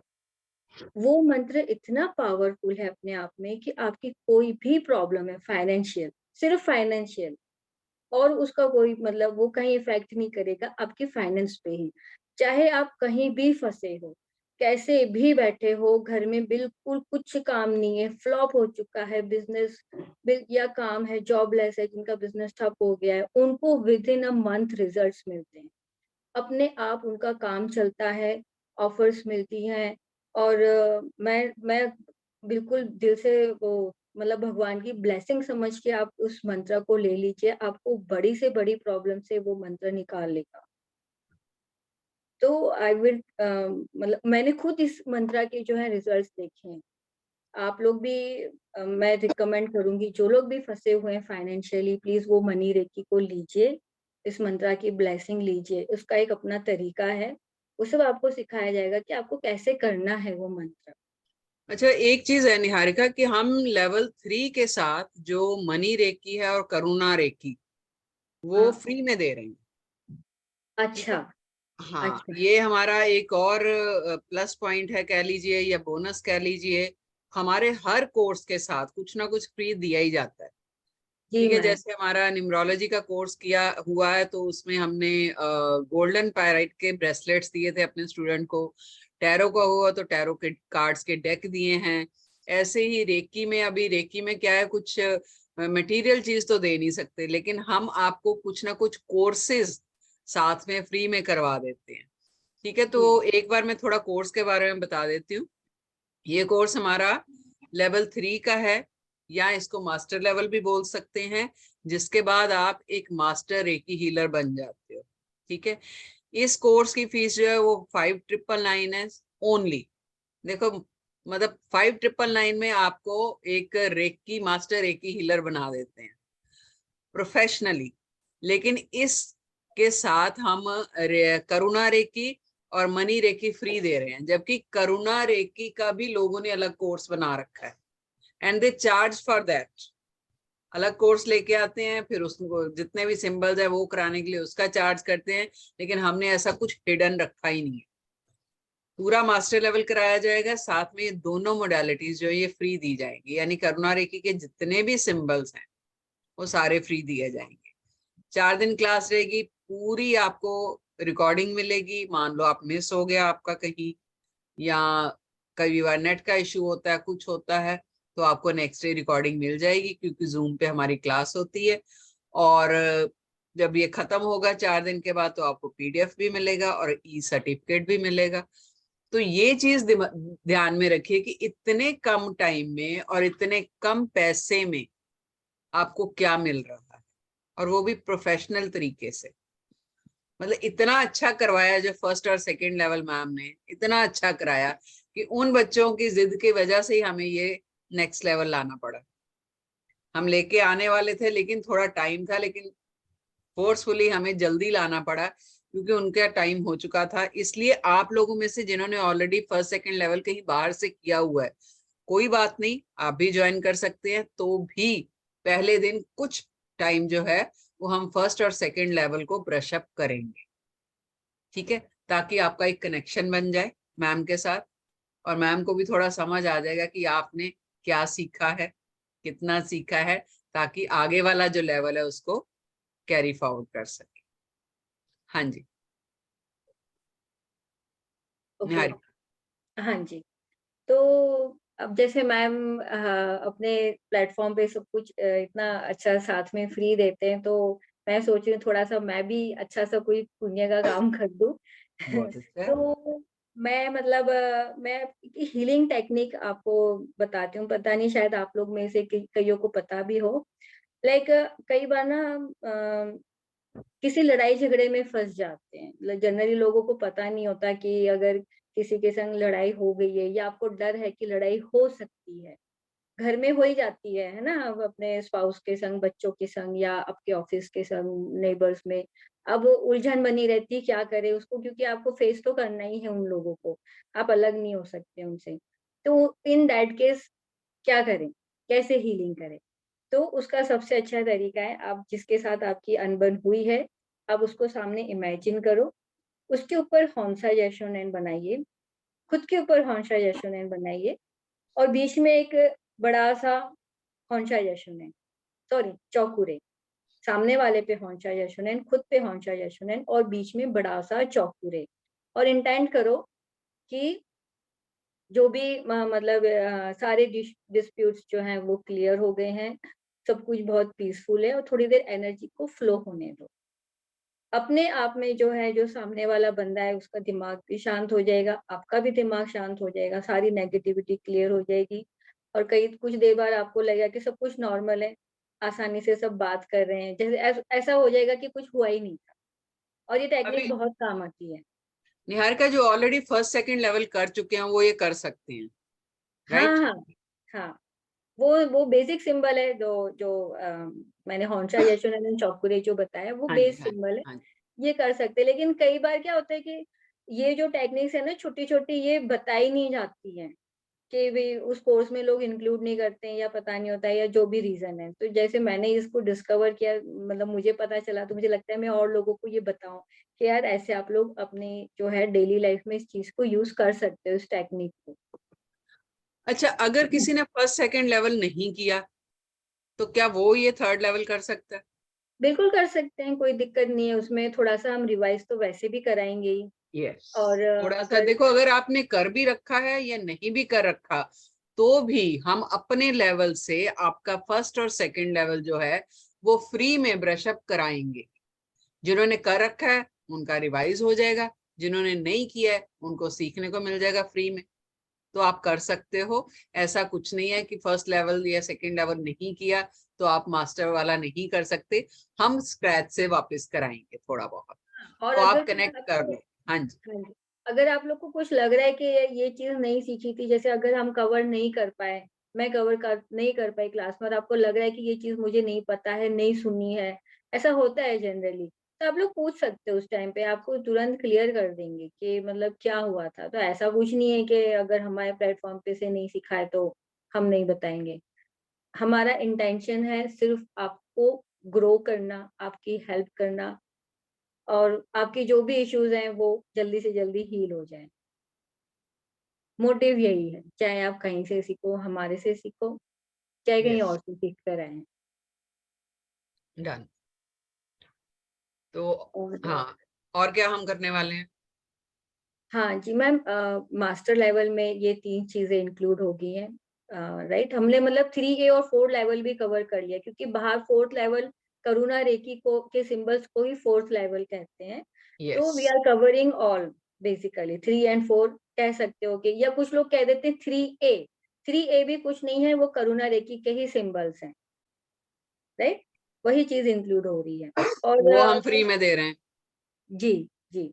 वो मंत्र इतना पावरफुल है अपने आप में कि आपकी कोई भी प्रॉब्लम है फाइनेंशियल, सिर्फ फाइनेंशियल और उसका कोई मतलब वो कहीं इफेक्ट नहीं करेगा आपके फाइनेंस पे ही। चाहे आप कहीं भी फँसे हो, कैसे भी बैठे हो, घर में बिल्कुल कुछ काम नहीं है, फ्लॉप हो चुका है बिज़नेस बिल या काम है, जॉबलेस है, जिनका बिज़नेस ठप हो गया है, उनको विदिन अ मंथ रिजल्ट्स मिलते हैं। अपने आप उनका काम चलता है, ऑफर्स मिलती हैं और मैं बिल्कुल दिल से वो मतलब भगवान की ब्लेसिंग समझ के आप उस मंत्र को ले लीजिए, आपको बड़ी से बड़ी प्रॉब्लम से वो मंत्र निकाल लेगा। तो आई विल मतलब मैंने खुद इस मंत्र के जो है रिजल्ट्स देखे हैं। आप लोग भी मैं रिकमेंड करूँगी जो लोग भी फँसे हुए हैं फाइनेंशियली प्लीज़ वो मनी रेकी को लीजिए, इस मंत्रा की ब्लेसिंग लीजिए। उसका एक अपना तरीका है, वो सब आपको सिखाया जाएगा कि आपको कैसे करना है वो मंत्र। अच्छा, एक चीज है निहारिका कि हम लेवल 3 के साथ जो मनी रेकी है और करुणा रेकी वो हाँ, फ्री में दे रहे हैं। ठीक अच्छा, है। हाँ, अच्छा। ये हमारा एक और प्लस पॉइंट है कह लीजिए या बोनस कह लीजिए। हमारे हर कोर्स के साथ कुछ ना कुछ फ्री दिया ही जाता है। जी ठीक है, मैम। जैसे हमारा न्यूमरोलॉजी का कोर्स किया हुआ है तो उसमें हमने गोल्डन पायराइट के ब्रेसलेट्स दिए थे अपने स्टूडेंट को। टैरो का हुआ तो टैरो के कार्ड्स के डेक दिए हैं। ऐसे ही रेकी में, अभी रेकी में क्या है, कुछ मटेरियल चीज तो दे नहीं सकते, लेकिन हम आपको कुछ ना कुछ कोर्सेज साथ में फ्री में करवा देते हैं। ठीक है, जी, तो एक बार मैं थोड़ा कोर्स के बारे में बता देती हूँ। ये कोर्स हमारा लेवल 3 का है, या इसको मास्टर लेवल भी बोल सकते हैं, जिसके बाद आप एक मास्टर रेकी हीलर बन जाते हो। ठीक है, इस कोर्स की फीस जो है वो 5999 है ओनली। देखो, मतलब 5999 में आपको एक रेकी मास्टर रेकी हीलर बना देते हैं प्रोफेशनली। लेकिन इसके साथ हम करुणा रेकी और मनी रेकी फ्री दे रहे हैं, जबकि करुणा रेकी का भी लोगों ने अलग कोर्स बना रखा है and they charge for that. अलग कोर्स लेके आते हैं, फिर उसको जितने भी सिंबल्स है वो कराने के लिए उसका चार्ज करते हैं, लेकिन हमने ऐसा कुछ हिडन रखा ही नहीं है। पूरा मास्टर लेवल कराया जाएगा, साथ में ये दोनों मोडालिटीज जो ये फ्री दी जाएंगी, यानी करुणा रेकी के जितने भी सिंबल्स हैं वो सारे फ्री दिए जाएंगे। 4 दिन क्लास रहेगी पूरी, आपको रिकॉर्डिंग मिलेगी। मान लो आप मिस हो गया आपका कहीं, या कई बार नेट का इशू होता है, कुछ होता है, तो आपको नेक्स्ट डे रिकॉर्डिंग मिल जाएगी, क्योंकि जूम पे हमारी क्लास होती है। और जब ये खत्म होगा 4 दिन के बाद, तो आपको पीडीएफ भी मिलेगा और ई सर्टिफिकेट भी मिलेगा। तो ये चीज ध्यान में रखिए कि इतने कम टाइम में और इतने कम पैसे में आपको क्या मिल रहा है, और वो भी प्रोफेशनल तरीके से। मतलब इतना अच्छा करवाया जो फर्स्ट और सेकंड लेवल मैम ने, इतना अच्छा कराया कि उन बच्चों की जिद की वजह से ही हमें ये नेक्स्ट लेवल लाना पड़ा। हम लेके आने वाले थे, लेकिन थोड़ा टाइम था, लेकिन फोर्सफुली हमें जल्दी लाना पड़ा क्योंकि उनका टाइम हो चुका था। इसलिए आप लोगों में से जिन्होंने ऑलरेडी फर्स्ट सेकंड लेवल कहीं बाहर से किया हुआ है, कोई बात नहीं, आप भी ज्वाइन कर सकते हैं। तो भी पहले दिन कुछ टाइम जो है वो हम फर्स्ट और सेकंड लेवल को ब्रश अप करेंगे, ठीक है, ताकि आपका एक कनेक्शन बन जाए मैम के साथ, और मैम को भी थोड़ा समझ आ जाएगा कि आपने क्या सीखा है, कितना सीखा है, ताकि आगे वाला जो लेवल है उसको कैरी फॉरवर्ड कर सके। हाँ जी ओके। निहारिका। हाँ जी। तो अब जैसे मैम अपने प्लेटफॉर्म पे सब कुछ इतना अच्छा साथ में फ्री देते हैं, तो मैं सोच रही हूँ थोड़ा सा मैं भी अच्छा सा कोई पुण्य का काम कर दूं। बहुत अच्छा है। तो मैं मतलब मैं हीलिंग टेक्निक आपको बताती हूँ, पता नहीं शायद आप लोग में से कईयों को पता भी हो। लाइक कई बार ना किसी लड़ाई झगड़े में फंस जाते हैं। जनरली लोगों को पता नहीं होता कि अगर किसी के संग लड़ाई हो गई है, या आपको डर है कि लड़ाई हो सकती है, घर में हो ही जाती है ना, अब अपने स्पाउस के संग, बच्चों के संग, या आपके ऑफिस के संग, नेबर्स में। अब उलझन बनी रहती है क्या करे उसको, क्योंकि आपको फेस तो करना ही है उन लोगों को, आप अलग नहीं हो सकते उनसे। तो इन दैट केस क्या करें, कैसे हीलिंग करें? तो उसका सबसे अच्छा तरीका है, आप जिसके साथ आपकी अनबन हुई है, आप उसको सामने इमेजिन करो, उसके ऊपर हौंसा यशोनैन बनाइए, खुद के ऊपर हौंसा यशोनैन बनाइए, और बीच में एक बड़ा-सा हौंसा यशोनैन, सॉरी चौकुरे, सामने वाले पे हौंसा यशोनैन, खुद पे हौंसा यशोनैन, और बीच में बड़ा-सा चौकुरे। और इंटेंट करो कि जो भी मतलब सारे डिस्प्यूट्स जो हैं वो क्लियर हो गए हैं, सब कुछ बहुत पीसफुल है, और थोड़ी देर एनर्जी को फ्लो होने दो। अपने आप में जो है, जो सामने वाला बंदा है उसका दिमाग भी शांत हो जाएगा, आपका भी दिमाग शांत हो जाएगा, सारी नेगेटिविटी क्लियर हो जाएगी, और कई कुछ देर बाद आपको लगेगा कि सब कुछ नॉर्मल है, आसानी से सब बात कर रहे हैं, जैसे ऐसा हो जाएगा कि कुछ हुआ ही नहीं था। और ये टेक्निक अभी बहुत काम आती है। निहारिका जो ऑलरेडी फर्स्ट सेकंड लेवल कर चुके हैं वो ये कर सकते हैं, हाँ, राइट? हाँ, हाँ। वो बेसिक सिंबल है, जो जो मैंने हौंसा यशोनंदन चौकुरे जो बताया वो हाँ जी, बेस हाँ जी, सिंबल है, हाँ जी। ये कर सकते हैं। लेकिन कई बार क्या होता है कि ये जो टेक्निक्स है ना छोटी-छोटी, ये बताई नहीं जाती हैं, कि भी उस कोर्स में लोग इंक्लूड नहीं करते हैं, या पता नहीं होता है, या जो भी रीज़न है। तो जैसे मैंने इसको डिस्कवर किया, मतलब मुझे पता चला, तो मुझे लगता है मैं और लोगों को ये बताऊँ कि यार ऐसे आप लोग अपनी जो है डेली लाइफ में इस चीज़ को यूज़ कर सकते हो, इस टेक्निक को। अच्छा, अगर किसी ने फर्स्ट सेकंड लेवल नहीं किया तो क्या वो ये थर्ड लेवल कर सकता है? बिल्कुल कर सकते हैं, कोई दिक्कत नहीं है उसमें, थोड़ा-सा हम रिवाइज़ तो वैसे भी कराएँगे ही। यस। और थोड़ा सा अगर देखो, अगर आपने कर भी रखा है या नहीं भी कर रखा, तो भी हम अपने लेवल से आपका फर्स्ट और सेकंड लेवल जो है वो फ्री में ब्रश अप कराएंगे। जिन्होंने कर रखा है उनका रिवाइज हो जाएगा, जिन्होंने नहीं किया है उनको सीखने को मिल जाएगा फ्री में। तो आप कर सकते हो, ऐसा कुछ नहीं है कि फर्स्ट लेवल या सेकंड लेवल नहीं किया तो आप मास्टर वाला नहीं कर सकते। हम स्क्रैच से वापस कराएंगे थोड़ा बहुत, और तो आप अगर कुछ कनेक्ट कर आपको, लो। हाँ जी। हाँ जी, अगर आप लोग को कुछ लग रहा है कि ये चीज़ नहीं सीखी थी, जैसे अगर हम कवर नहीं कर पाए, मैं कवर कर नहीं कर पाई क्लास में, और आपको लग रहा है कि ये चीज़ मुझे नहीं पता है, नहीं सुनी है, ऐसा होता है जनरली। तो आप लोग पूछ सकते हो उस टाइम पे, आपको तुरंत क्लियर कर देंगे कि मतलब क्या हुआ था। तो ऐसा कुछ नहीं है कि अगर हमारे प्लेटफॉर्म पे से नहीं सिखाए तो हम नहीं बताएंगे। हमारा इंटेंशन है सिर्फ आपको ग्रो करना, आपकी हेल्प करना, और आपकी जो भी इश्यूज हैं वो जल्दी से जल्दी हील हो जाए। मोटिव यही है, चाहे आप कहीं से सीखो, हमारे से सीखो, चाहे कहीं और यस, से सीख कर आए। डन। तो और हाँ, और क्या हम करने वाले हैं? हाँ जी मैम, मास्टर लेवल में ये 3 चीजें इंक्लूड हो गई हैं। राइट, हमने मतलब 3A और 4 लेवल भी कवर कर लिया, क्योंकि बाहर 4th लेवल करुणा रेकी को के सिंबल्स को ही 4th लेवल कहते हैं। तो yes, we are covering all, basically 3 and 4 कह सकते हो कि, या कुछ लोग कह देते हैं 3A। 3A भी कुछ नहीं है, वो करुणा रेकी के ही सिंबल्स हैं। राइट, वही चीज इंक्लूड हो रही है। और वो हम फ्री में दे रहे हैं। जी जी।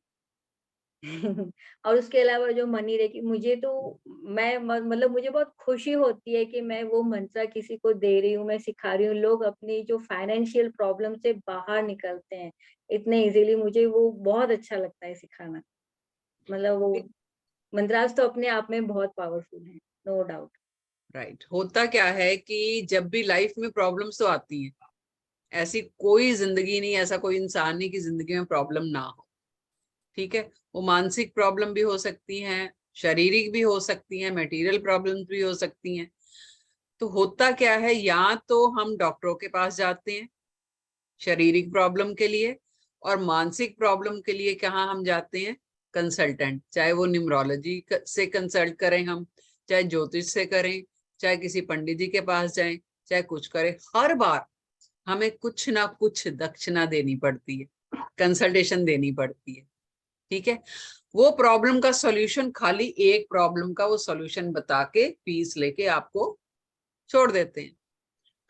और उसके अलावा जो मनी रेकी, मुझे तो मतलब मुझे बहुत खुशी होती है कि मैं वो मंत्रा किसी को दे रही हूँ, मैं सिखा रही हूँ। लोग अपनी जो फाइनेंशियल प्रॉब्लम से बाहर निकलते हैं इतने इजीली, मुझे वो बहुत अच्छा लगता है सिखाना। मतलब वो मंत्रास तो अपने आप में बहुत पावरफुल है, नो डाउट। राइट, होता क्या है कि जब भी लाइफ में प्रॉब्लम्स तो आती हैं, ऐसी कोई जिंदगी नहीं, ऐसा कोई इंसान नहीं कि जिंदगी में प्रॉब्लम ना हो। ठीक है, वो मानसिक प्रॉब्लम भी हो सकती हैं, शारीरिक भी हो सकती हैं, मटेरियल प्रॉब्लम्स भी हो सकती हैं। तो होता क्या है, या तो हम डॉक्टरों के पास जाते हैं शारीरिक प्रॉब्लम के लिए, और मानसिक प्रॉब्लम के लिए कहाँ हम जाते हैं? कंसल्टेंट, चाहे वो न्यूमरोलॉजी से कंसल्ट करें हम, चाहे ज्योतिष से करें, चाहे किसी पंडित जी के पास जाएं, चाहे कुछ करें, हर बार हमें कुछ ना कुछ दक्षिणा देनी पड़ती है, कंसल्टेशन देनी पड़ती है। ठीक है, वो प्रॉब्लम का सॉल्यूशन, खाली एक प्रॉब्लम का वो सॉल्यूशन बता के फीस लेके आपको छोड़ देते हैं।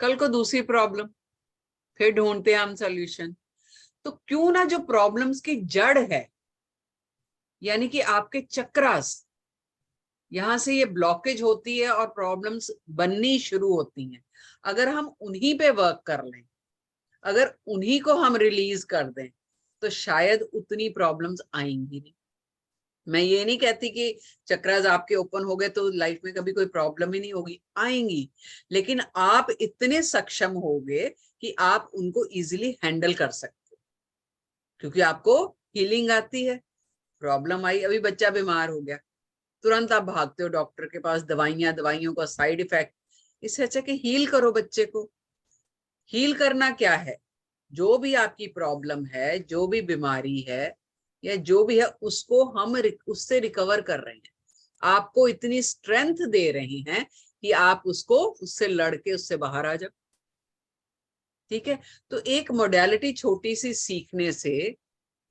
कल को दूसरी प्रॉब्लम, फिर ढूंढते हैं हम सॉल्यूशन। तो क्यों ना जो प्रॉब्लम्स की जड़ है, यानी कि आपके चक्रास, यहां से ये ब्लॉकेज होती है और प्रॉब्लम्स बननी शुरू होती हैं, अगर हम उन्हीं पे वर्क कर लें, अगर उन्हीं को हम रिलीज कर दें, तो शायद उतनी प्रॉब्लम्स आएंगी नहीं। मैं ये नहीं कहती कि चक्रास आपके ओपन हो गए तो लाइफ में कभी कोई प्रॉब्लम ही नहीं होगी, आएंगी, लेकिन आप इतने सक्षम होगे कि आप उनको इजीली हैंडल कर सकते हो, क्योंकि आपको हीलिंग आती है। प्रॉब्लम आई, अभी बच्चा बीमार हो गया, तुरंत आप भागते हो डॉक्टर के पास, दवाइयां, दवाइयों का साइड इफेक्ट। इससे अच्छा कि हील करो बच्चे को। हील करना क्या है? जो भी आपकी प्रॉब्लम है, जो भी बीमारी है, या जो भी है, उसको हम उससे रिकवर कर रहे हैं, आपको इतनी स्ट्रेंथ दे रही हैं कि आप उसको, उससे लड़के उससे बाहर आ जाओ। ठीक है, तो एक मोडालिटी छोटी सी सीखने से,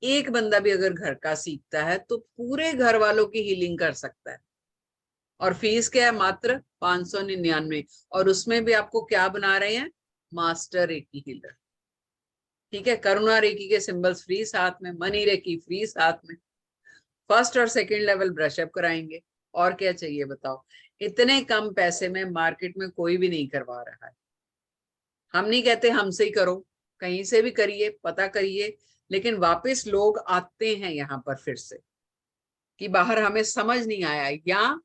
एक बंदा भी अगर घर का सीखता है तो पूरे घर वालों की हीलिंग कर सकता है। और फीस क्या है? मात्र 599। और उसमें भी आपको क्या बना रहे हैं? Master recce healer. ठीक है, करुणा रेकी के सिंबल्स फ्री साथ में, मनी रेकी फ्री साथ में, फर्स्ट और सेकंड लेवल ब्रशअप कराएंगे। और क्या चाहिए बताओ? इतने कम पैसे में मार्केट में कोई भी नहीं करवा रहा है। हम नहीं कहते हमसे ही करो, कहीं से भी करिए, पता करिए, लेकिन वापस लोग आते हैं यहाँ पर फिर से, कि बाहर हमें समझ नहीं आया, या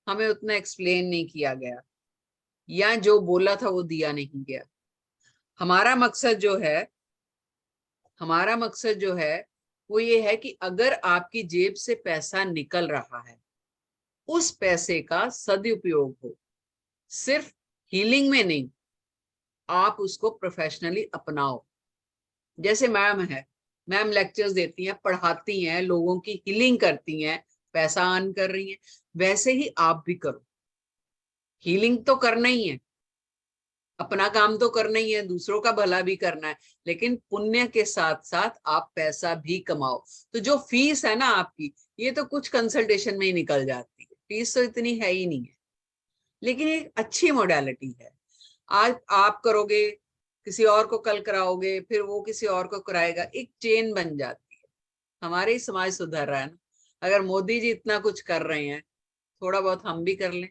हमें उतना एक्सप्लेन नहीं किया गया, या जो बोला था वो दिया नहीं गया। हमारा मकसद जो है, हमारा मकसद जो है वो ये है कि अगर आपकी जेब से पैसा निकल रहा है, उस पैसे का सदुपयोग हो, सिर्फ हीलिंग में नहीं, आप उसको प्रोफेशनली अपनाओ। जैसे मैम है, मैम लेक्चर्स देती हैं, पढ़ाती हैं, लोगों की हीलिंग करती हैं, पैसा अर्न कर रही हैं, वैसे ही आप भी करो। हीलिंग तो करना ही है, अपना काम तो करना ही है, दूसरों का भला भी करना है, लेकिन पुण्य के साथ साथ आप पैसा भी कमाओ। तो जो फीस है ना आपकी, ये तो कुछ कंसल्टेशन में ही निकल जाती है, फीस तो इतनी है ही नहीं है, लेकिन एक अच्छी मोडालिटी है। आज आप करोगे, किसी और को कल कराओगे, फिर वो किसी और को कराएगा, एक चेन बन जाती है। हमारे ही समाज सुधर रहा है ना। अगर मोदी जी इतना कुछ कर रहे हैं, थोड़ा बहुत हम भी कर लें,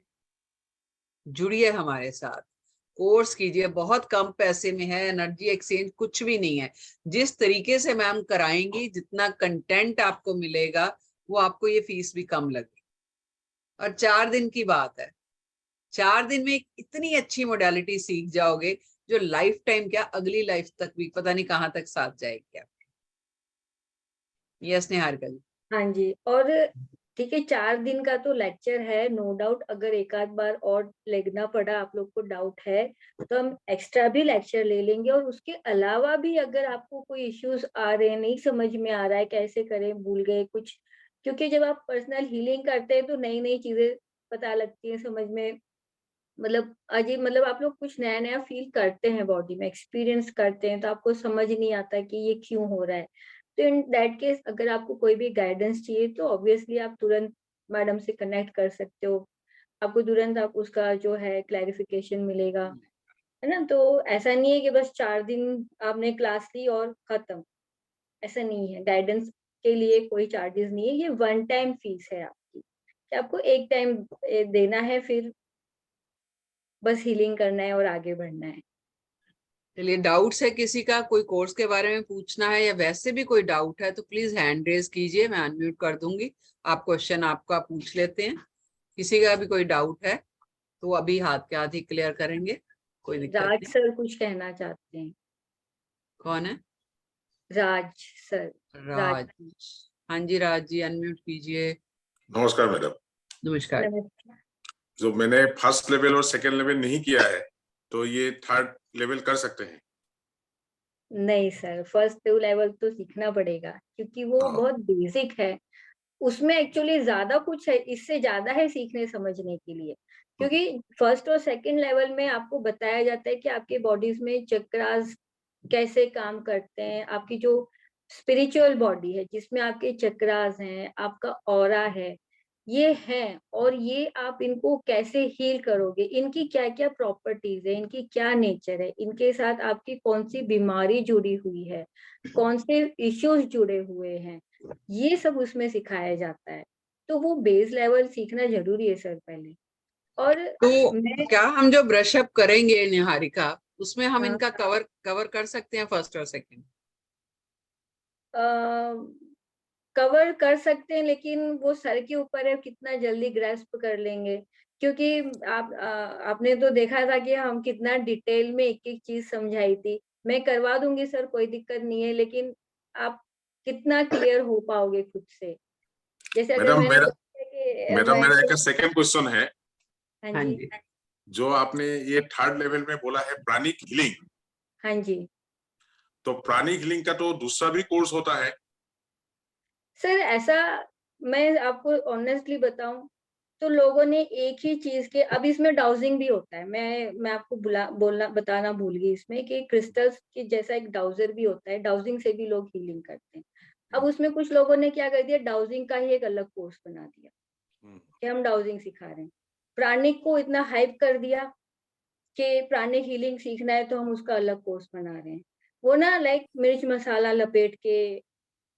जुड़िए हमारे साथ। कोर्स कीजिए, बहुत कम पैसे में है, एनर्जी एक्सचेंज कुछ भी नहीं है। जिस तरीके से मैम कराएंगी, जितना कंटेंट आपको मिलेगा, वो आपको ये फीस भी कम लगेगी। और 4 दिन की बात है, 4 दिन में इतनी अच्छी मोडालिटी सीख जाओगे जो लाइफ टाइम क्या, अगली लाइफ तक भी पता नहीं कहाँ तक साथ जाएगी आपकी। यस निहारिका जी। हाँ जी। और ठीक है, 4 दिन का तो लेक्चर है, नो डाउट। अगर एक आध बार और लेना पड़ा, आप लोग को डाउट है, तो हम एक्स्ट्रा भी लेक्चर ले लेंगे। और उसके अलावा भी अगर आपको कोई इश्यूज आ रहे हैं, नहीं समझ में आ रहा है कैसे करें, भूल गए कुछ, क्योंकि जब आप पर्सनल हीलिंग करते हैं तो नई नई चीजें पता लगती है, समझ में, मतलब अजीब, मतलब आप लोग कुछ नया नया फील करते हैं, बॉडी में एक्सपीरियंस करते हैं, तो आपको समझ नहीं आता कि ये क्यों हो रहा है। तो इन दैट केस अगर आपको कोई भी गाइडेंस चाहिए तो ऑब्वियसली आप तुरंत मैडम से कनेक्ट कर सकते हो, आपको तुरंत आप उसका जो है क्लैरिफिकेशन मिलेगा, है ना। तो ऐसा नहीं है कि बस 4 दिन आपने क्लास ली और खत्म, ऐसा नहीं है। गाइडेंस के लिए कोई चार्जेस नहीं है, ये वन टाइम फीस है आपकी, कि आपको एक टाइम देना है, फिर बस हीलिंग करना है और आगे बढ़ना है। चलिए, डाउट्स है किसी का, कोई कोर्स के बारे में पूछना है या वैसे भी कोई डाउट है तो प्लीज हैंड रेज कीजिए, मैं अनम्यूट कर दूंगी। आप क्वेश्चन आपका पूछ लेते हैं। किसी का भी कोई डाउट है तो अभी हाथ के हाथ ही क्लियर करेंगे, कोई दिक्कत राज नहीं। सर कुछ कहना चाहते हैं। कौन है? राज सर। राज। राज। हाँ जी, राज जी अनम्यूट कीजिए। नमस्कार मैडम। नमस्कार। नमस्कार। जो मैंने फर्स्ट लेवल और सेकेंड लेवल नहीं किया है, तो ये थर्ड लेवल कर सकते हैं? नहीं सर, फर्स्ट 2 लेवल तो सीखना पड़ेगा, क्योंकि वो हाँ। बहुत बेसिक है। उसमें एक्चुअली ज्यादा कुछ है, इससे ज्यादा है सीखने समझने के लिए। क्योंकि फर्स्ट और सेकंड लेवल में आपको बताया जाता है कि आपके बॉडीज में चक्रास कैसे काम करते हैं, आपकी जो स्पिरिचुअल बॉडी है जिसमें आपके चक्रास हैं, आपका ऑरा है, ये हैं, और ये आप इनको कैसे हील करोगे, इनकी क्या क्या प्रॉपर्टीज है, इनकी क्या नेचर है, इनके साथ आपकी कौन सी बीमारी जुड़ी हुई है, कौन से इश्यूज जुड़े हुए हैं, ये सब उसमें सिखाया जाता है। तो वो बेस लेवल सीखना जरूरी है सर पहले। और तो मैं क्या हम जो ब्रशअप करेंगे निहारिका, उसमें हम हाँ, इनका कवर कवर कर सकते हैं फर्स्ट और सेकंड? कवर कर सकते हैं, लेकिन वो सर के ऊपर है कितना जल्दी ग्रेस्प कर लेंगे। क्योंकि आपने तो देखा था कि हम कितना डिटेल में एक एक चीज समझाई थी। मैं करवा दूंगी सर, कोई दिक्कत नहीं है, लेकिन आप कितना क्लियर हो पाओगे खुद से। जैसे अगर मैडम मैंने मेरा बोला कि मैडम मैं मेरा एक सेकेंड क्वेश्चन है। हाँ हाँ जी। जी। जो आपने ये थर्ड लेवल में बोला है प्राणिक हीलिंग, हाँ जी तो प्राणिक हीलिंग का तो दूसरा भी कोर्स होता है? सर, ऐसा मैं आपको ऑनेस्टली बताऊं तो लोगों ने एक ही चीज के, अब इसमें डाउजिंग भी होता है। मैं आपको बोलना बताना भूल गई इसमें कि क्रिस्टल्स के जैसा एक डाउजर भी होता है, डाउजिंग से भी लोग हीलिंग करते हैं। अब उसमें कुछ लोगों ने क्या कर दिया, डाउजिंग का ही एक अलग कोर्स बना दिया कि हम डाउजिंग सिखा रहे हैं। प्राणिक को इतना हाइप कर दिया कि प्राणिक हीलिंग सीखना है तो हम उसका अलग कोर्स बना रहे हैं। वो ना लाइक मिर्च मसाला लपेट के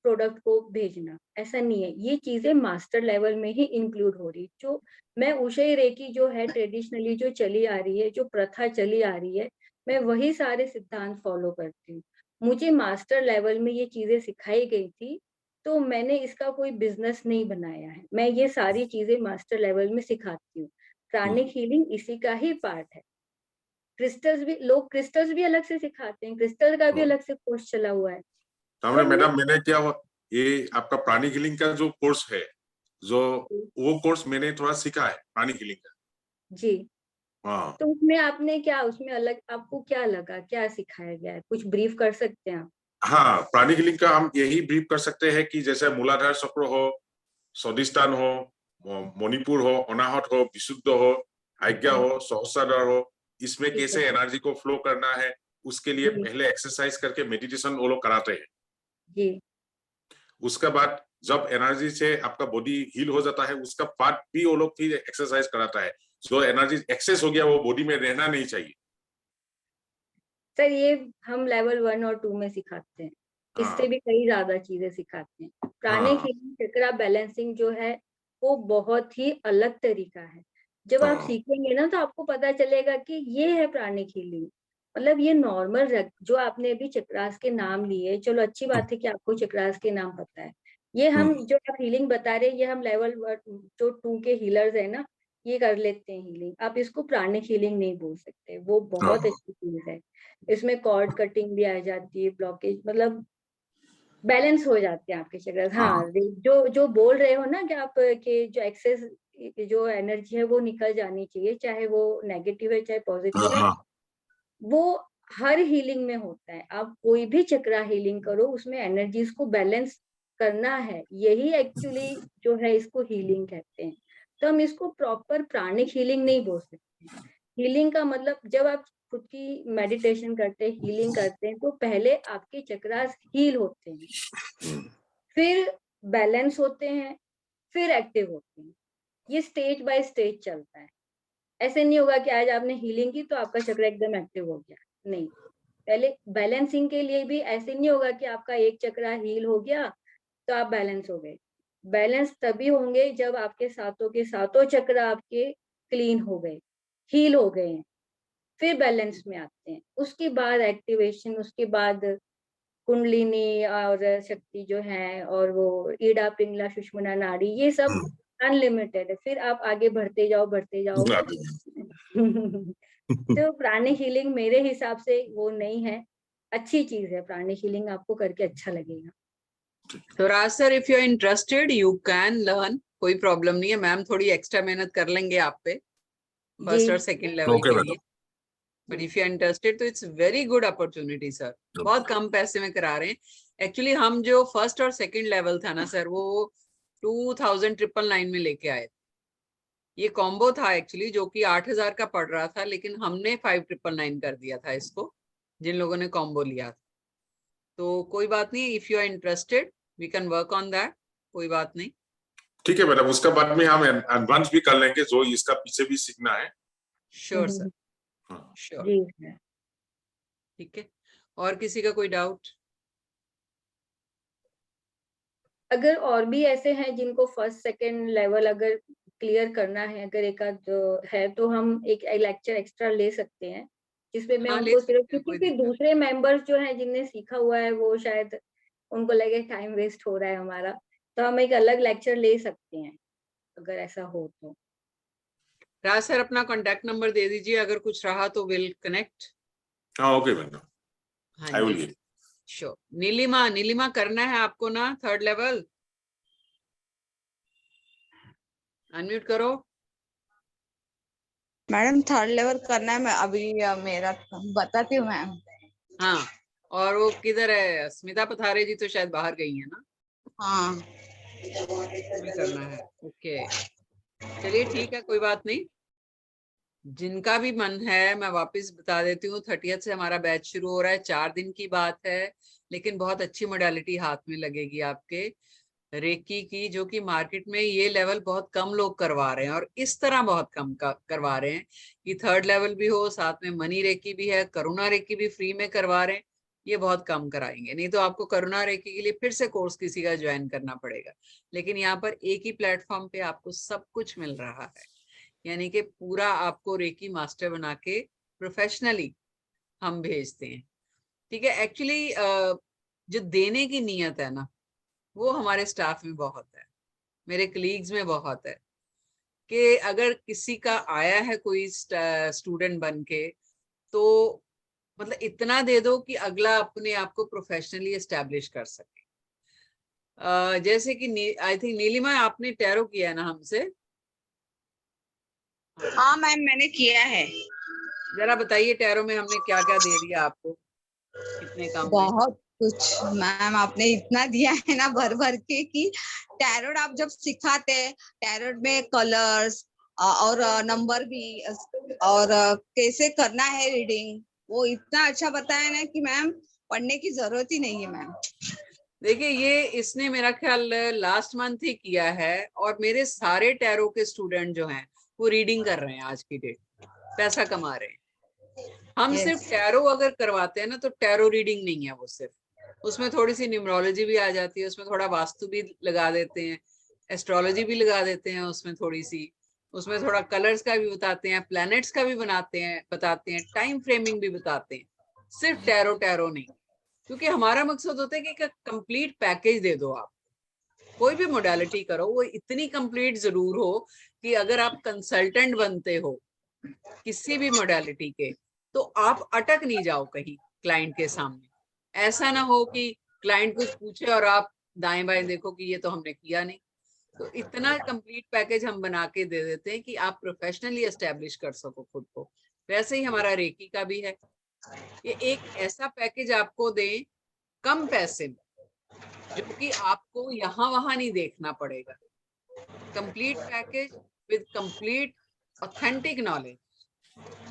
प्रोडक्ट को भेजना, ऐसा नहीं है। ये चीजें मास्टर लेवल में ही इंक्लूड हो रही। जो मैं उषई रेकी जो है ट्रेडिशनली जो चली आ रही है, जो प्रथा चली आ रही है, मैं वही सारे सिद्धांत फॉलो करती हूँ। मुझे मास्टर लेवल में ये चीजें सिखाई गई थी, तो मैंने इसका कोई बिजनेस नहीं बनाया है। मैं ये सारी चीजें मास्टर लेवल में सिखाती हूँ। प्राणिक हीलिंग इसी का ही पार्ट है। क्रिस्टल्स भी, लोग क्रिस्टल्स भी अलग से सिखाते हैं, क्रिस्टल का भी अलग से कोर्स चला हुआ है। हमने सब मैडम मैंने क्या ये आपका प्राणिक हीलिंग का जो कोर्स है, जो वो कोर्स मैंने थोड़ा सीखा है प्राणिक हीलिंग का। जी। हाँ। तो उसमें आपने क्या, उसमें अलग आपको क्या लगा, क्या सिखाया गया है, कुछ ब्रीफ कर सकते हैं आप? हाँ, प्राणिक हीलिंग का हम यही ब्रीफ कर सकते हैं कि जैसे मूलाधार चक्र हो, स्वादिष्टान हो, मणिपुर हो, अनाहत हो, विशुद्ध हो, आज्ञा हाँ, हो, सहस्रार हो, इसमें ठीक है। कैसे एनर्जी को फ्लो करना है, उसके लिए जी पहले एक्सरसाइज करके मेडिटेशन वो लोग कराते हैं। जी उसके बाद जब एनर्जी से आपका बॉडी हील हो जाता है, उसका पार्ट भी वो लोग फिर एक्सरसाइज कराता है। जो एनर्जी एक्सेस हो गया वो बॉडी में रहना नहीं चाहिए। सर, ये हम लेवल 1 और 2 में सिखाते हैं, इससे हाँ भी कई ज्यादा चीजें सिखाते हैं। प्राणिक हाँ। हीलिंग चक्रा बैलेंसिंग जो है वो बहुत ही अलग तरीका है। जब आप हाँ। सीखेंगे ना तो आपको पता चलेगा कि ये है प्राणिक हीलिंग। मतलब ये नॉर्मल जो आपने अभी चक्रास के नाम लिए, चलो अच्छी बात है कि आपको चक्रास के नाम पता है। ये हम जो आप हीलिंग बता रहे हैं, ये हम लेवल जो 2 के हीलर्स है ना, ये कर लेते हैं हीलिंग। आप इसको प्राणिक हीलिंग नहीं बोल सकते, वो बहुत हाँ। अच्छी चीज है। इसमें कॉर्ड कटिंग भी आ जाती है, ब्लॉकेज मतलब बैलेंस हो जाते हैं आपके चक्र। हाँ, हाँ। जो जो बोल रहे हो ना कि आप के जो एक्सेस जो एनर्जी है वो निकल जानी चाहिए, चाहे वो नेगेटिव है चाहे पॉजिटिव है, हाँ। वो हर हीलिंग में होता है। आप कोई भी चक्रा हीलिंग करो, उसमें एनर्जीज को बैलेंस करना है, यही एक्चुअली जो है इसको हीलिंग कहते हैं। तो हम इसको प्रॉपर प्राणिक हीलिंग नहीं बोल सकते। हीलिंग का मतलब जब आप खुद की मेडिटेशन करते हैं, हीलिंग करते हैं, तो पहले आपके चक्रास हील होते हैं, फिर बैलेंस होते हैं, फिर एक्टिव होते हैं। ये स्टेज बाय स्टेज चलता है। ऐसे नहीं होगा कि आज आपने हीलिंग की तो आपका चक्र एकदम एक्टिव हो गया, नहीं। पहले बैलेंसिंग के लिए भी ऐसे नहीं होगा कि आपका एक चक्रा हील हो गया तो आप बैलेंस हो गए। बैलेंस तभी होंगे जब आपके सातों के सातों चक्र आपके क्लीन हो गए, हील हो गए हैं, फिर बैलेंस में आते हैं। उसके बाद एक्टिवेशन, उसके बाद कुंडलिनी और शक्ति जो है, और वो ईड़ा पिंगला सुषुम्ना नाड़ी, ये सब अनलिमिटेड है। फिर आप आगे बढ़ते जाओ बढ़ते जाओ। तो प्राणिक हीलिंग मेरे हिसाब से वो नहीं है, अच्छी चीज है। प्राणिक हीलिंग आपको करके अच्छा लगेगा। तो Raj sir, if you are interested you can learn, कोई प्रॉब्लम नहीं है। मैम थोड़ी एक्स्ट्रा मेहनत कर लेंगे आप पे फर्स्ट और सेकंड लेवल ओके के मैडम। लिए, but if you are interested तो it's very good opportunity sir. बहुत कम पैसे में करा रहे हैं। एक्चुअली हम जो फर्स्ट और सेकंड लेवल था ना सर, वो 2999 में लेके आए। ये कॉम्बो था एक्चुअली, जो कि 8000 का पड़ रहा था, लेकिन हमने 5999 कर दिया था इसको, जिन लोगों ने कॉम्बो लिया था। तो कोई बात नहीं, if you are interested we can work on that, कोई बात नहीं। ठीक है मैडम, उसका बाद में हम एडवांस भी कर लेंगे जो इसका पीछे भी सीखना है। Sure sir, sure. जी सर। ठीक है, और किसी का कोई डाउट? अगर और भी ऐसे हैं जिनको फर्स्ट सेकंड लेवल अगर क्लियर करना है, अगर एक आध है, तो हम एक लेक्चर एक्स्ट्रा ले सकते हैं, जिसमें मैं हाँ ले उनको सिर्फ, सकते हैं, क्योंकि कोई फिर दिक्कत नहीं। दूसरे मेंबर्स जो हैं जिनने सीखा हुआ है वो शायद उनको लगे टाइम वेस्ट हो रहा है हमारा, तो हम एक अलग लेक्चर ले सकते हैं अगर ऐसा हो तो। राज सर अपना कॉन्टेक्ट नंबर दे दीजिए, अगर कुछ रहा तो विल कनेक्ट। हाँ ओके मैडम, हाँ आई जी, विल। श्योर। नीलिमा, नीलिमा करना है आपको ना थर्ड लेवल? अनम्यूट करो। मैडम थर्ड लेवल करना है, मैं अभी मेरा बताती हूँ मैम। हाँ, और वो किधर है? स्मिता पथारे जी तो शायद बाहर गई है ना, हाँ में करना है। ओके, चलिए ठीक है, कोई बात नहीं। जिनका भी मन है, मैं वापस बता देती हूँ, 30th से हमारा बैच शुरू हो रहा है। 4 दिन की बात है, लेकिन बहुत अच्छी मोडालिटी हाथ में लगेगी आपके, रेकी की, जो कि मार्केट में ये लेवल बहुत कम लोग करवा रहे हैं, और इस तरह बहुत कम करवा रहे हैं कि थर्ड लेवल भी हो, साथ में मनी रेकी भी है, करुणा रेकी भी फ्री में करवा रहे हैं। ये बहुत कम कराएंगे, नहीं तो आपको करुणा रेकी के लिए फिर से कोर्स किसी का ज्वाइन करना पड़ेगा। लेकिन यहाँ पर एक ही प्लेटफॉर्म पे आपको सब कुछ मिल रहा है, यानी कि पूरा आपको रेकी मास्टर बना के प्रोफेशनली हम भेजते हैं। ठीक है, एक्चुअली जो देने की नीयत है ना, वो हमारे स्टाफ में बहुत है, मेरे कलीग्स में बहुत है, कि अगर किसी का आया है कोई स्टूडेंट बन के, तो मतलब इतना दे दो कि अगला अपने आप को प्रोफेशनली एस्टेब्लिश कर सके। जैसे कि आई थिंक नीलिमा आपने टैरो किया है ना हमसे? हाँ मैम मैंने किया है। जरा बताइए टैरो में हमने क्या क्या दे दिया आपको, कितने काम में? बहुत कुछ मैम, आपने इतना दिया है ना भर भर के कि टैरोट आप जब सिखाते हैं, टैरोट में कलर्स और नंबर भी, और कैसे करना है रीडिंग, वो इतना अच्छा बताया ना कि मैम पढ़ने की जरूरत ही नहीं है मैम। देखिए, ये इसने मेरा ख्याल लास्ट मंथ ही किया है, और मेरे सारे टैरो के स्टूडेंट जो हैं वो रीडिंग कर रहे हैं आज की डेट, पैसा कमा रहे हैं। हम सिर्फ टैरो अगर करवाते हैं ना, तो टैरो रीडिंग नहीं है वो, सिर्फ उसमें थोड़ी सी न्यूमरोलॉजी भी आ जाती है, उसमें थोड़ा वास्तु भी लगा देते हैं, एस्ट्रोलॉजी भी लगा देते हैं उसमें थोड़ी सी, उसमें थोड़ा कलर्स का भी बताते हैं, प्लैनेट्स का भी बताते हैं, टाइम फ्रेमिंग भी बताते हैं, सिर्फ टैरो नहीं, क्योंकि हमारा मकसद होता है कि एक कंप्लीट पैकेज दे दो आप। कोई भी मोडालिटी करो वो इतनी कंप्लीट जरूर हो कि अगर आप कंसल्टेंट बनते हो किसी भी मोडालिटी के तो आप अटक नहीं जाओ कहीं क्लाइंट के सामने। ऐसा ना हो कि क्लाइंट कुछ पूछे और आप दाएं बाएं देखो कि ये तो हमने किया नहीं। तो इतना कंप्लीट पैकेज हम बना के दे देते हैं कि आप प्रोफेशनली एस्टेब्लिश कर सको खुद को। वैसे ही हमारा रेकी का भी है, ये एक ऐसा पैकेज आपको दें कम पैसे में जो कि आपको यहाँ वहां नहीं देखना पड़ेगा। Complete package with complete authentic knowledge.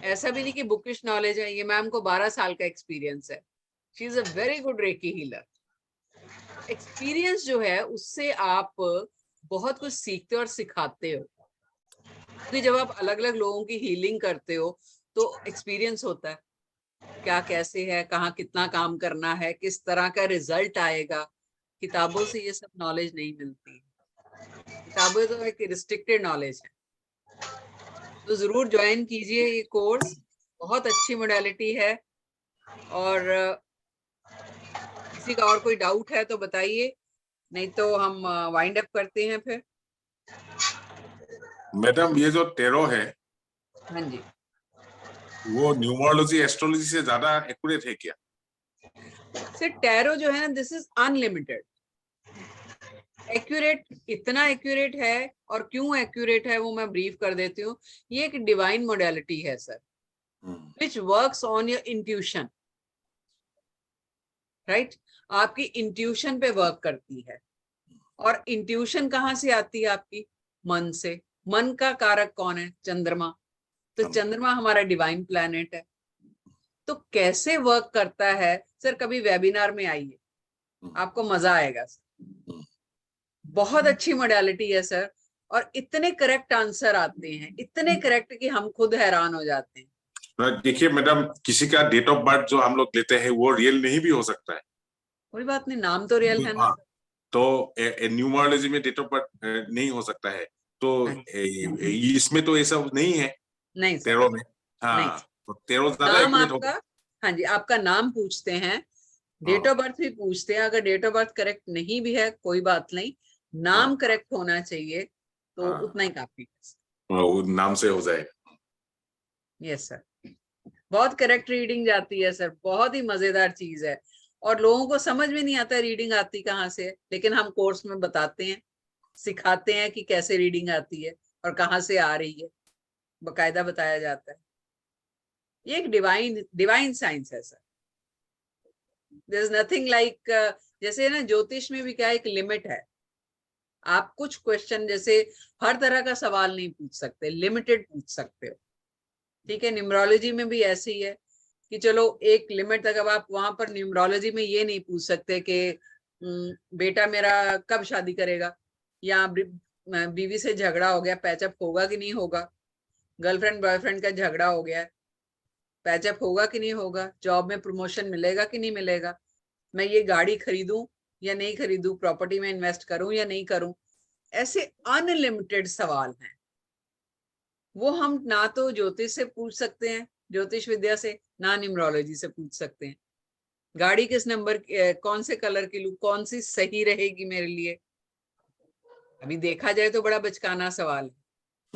ऐसा भी नहीं कि बुकिश नॉलेज है। ये मैम को 12 साल का एक्सपीरियंस है। She is a very good recce healer. Experience जो है उससे आप बहुत कुछ सीखते हो और सिखाते हो, क्योंकि जब आप अलग अलग लोगों की हीलिंग करते हो तो एक्सपीरियंस होता है, क्या कैसे है, कहाँ कितना काम करना है, किस तरह का रिजल्ट आएगा। किताबों से ये सब नॉलेज नहीं मिलती। किताबें तो एक रिस्ट्रिक्टेड नॉलेज है। तो जरूर ज्वाइन कीजिए ये कोर्स, बहुत अच्छी मोडालिटी है। और किसी का और कोई डाउट है तो बताइए, नहीं तो हम वाइंड अप करते हैं फिर। मैडम ये जो टैरो है हाँ जी, वो न्यूमरोलॉजी एस्ट्रोलॉजी से ज्यादा एक्यूरेट है क्या? सिर्फ टैरो जो है ना, दिस इज अनलिमिटेड एक्यूरेट। इतना एक्यूरेट है, और क्यों एक्यूरेट है वो मैं ब्रीफ कर देती हूँ। ये एक डिवाइन मोडालिटी है sir, which works on your intuition, right. आपकी इंट्यूशन पे वर्क करती है। और इंट्यूशन कहाँ से आती है? आपकी मन से। मन का कारक कौन है? चंद्रमा। तो चंद्रमा हमारा डिवाइन प्लैनेट है। तो कैसे वर्क करता है सर, कभी वेबिनार में आइए, आपको मजा आएगा सर। बहुत अच्छी मोडालिटी है सर, और इतने करेक्ट आंसर आते हैं, इतने करेक्ट कि हम खुद हैरान हो जाते हैं। देखिए मैडम, किसी का डेट ऑफ बर्थ जो हम लोग लेते हैं वो रियल नहीं भी हो सकता है। कोई बात नहीं, नाम तो रियल है ना। तो न्यूमरोलॉजी में डेट ऑफ बर्थ नहीं हो सकता है, तो इसमें तो ऐसा नहीं है। नहीं सर, टैरो में नहीं। हाँ, तो टैरो ज्यादा नाम एक्यूरेट आपका, होगा। हाँ जी, आपका नाम पूछते हैं, डेट ऑफ बर्थ भी पूछते हैं। अगर डेट ऑफ बर्थ करेक्ट नहीं भी है कोई बात नहीं, नाम करेक्ट होना चाहिए, तो उतना ही काफी है। वो नाम से हो जाएगा। यस सर, बहुत करेक्ट रीडिंग जाती है सर, बहुत ही मजेदार चीज है। और लोगों को समझ में नहीं आता रीडिंग आती कहाँ से है, लेकिन हम कोर्स में बताते हैं, सिखाते हैं कि कैसे रीडिंग आती है और कहाँ से आ रही है, बकायदा बताया जाता है। ये एक डिवाइन साइंस है sir. There is nothing like, जैसे ना ज्योतिष में भी क्या एक लिमिट है। आप कुछ क्वेश्चन जैसे हर तरह का सवाल नहीं पूछ सकते, लिमिटेड पूछ सकते हो, ठीक है। न्यूमरोलॉजी में भी ऐसे ही है कि चलो एक लिमिट तक। अब आप वहां पर न्यूमरोलॉजी में ये नहीं पूछ सकते कि बेटा मेरा कब शादी करेगा, या बीवी से झगड़ा हो गया, पैचअप होगा कि नहीं होगा, गर्लफ्रेंड बॉयफ्रेंड का झगड़ा हो गया, पैचअप होगा कि नहीं होगा, जॉब में प्रमोशन मिलेगा कि नहीं मिलेगा, मैं ये गाड़ी खरीदूं या नहीं खरीदूं, प्रॉपर्टी में इन्वेस्ट करूं या नहीं करूं। ऐसे अनलिमिटेड सवाल हैं, वो हम ना तो ज्योतिष से पूछ सकते हैं, ज्योतिष विद्या से, ना न्यूमरोलॉजी से पूछ सकते हैं। गाड़ी किस नंबर, कौन से कलर की लूं, कौन सी सही रहेगी मेरे लिए। अभी देखा जाए तो बड़ा बचकाना सवाल है,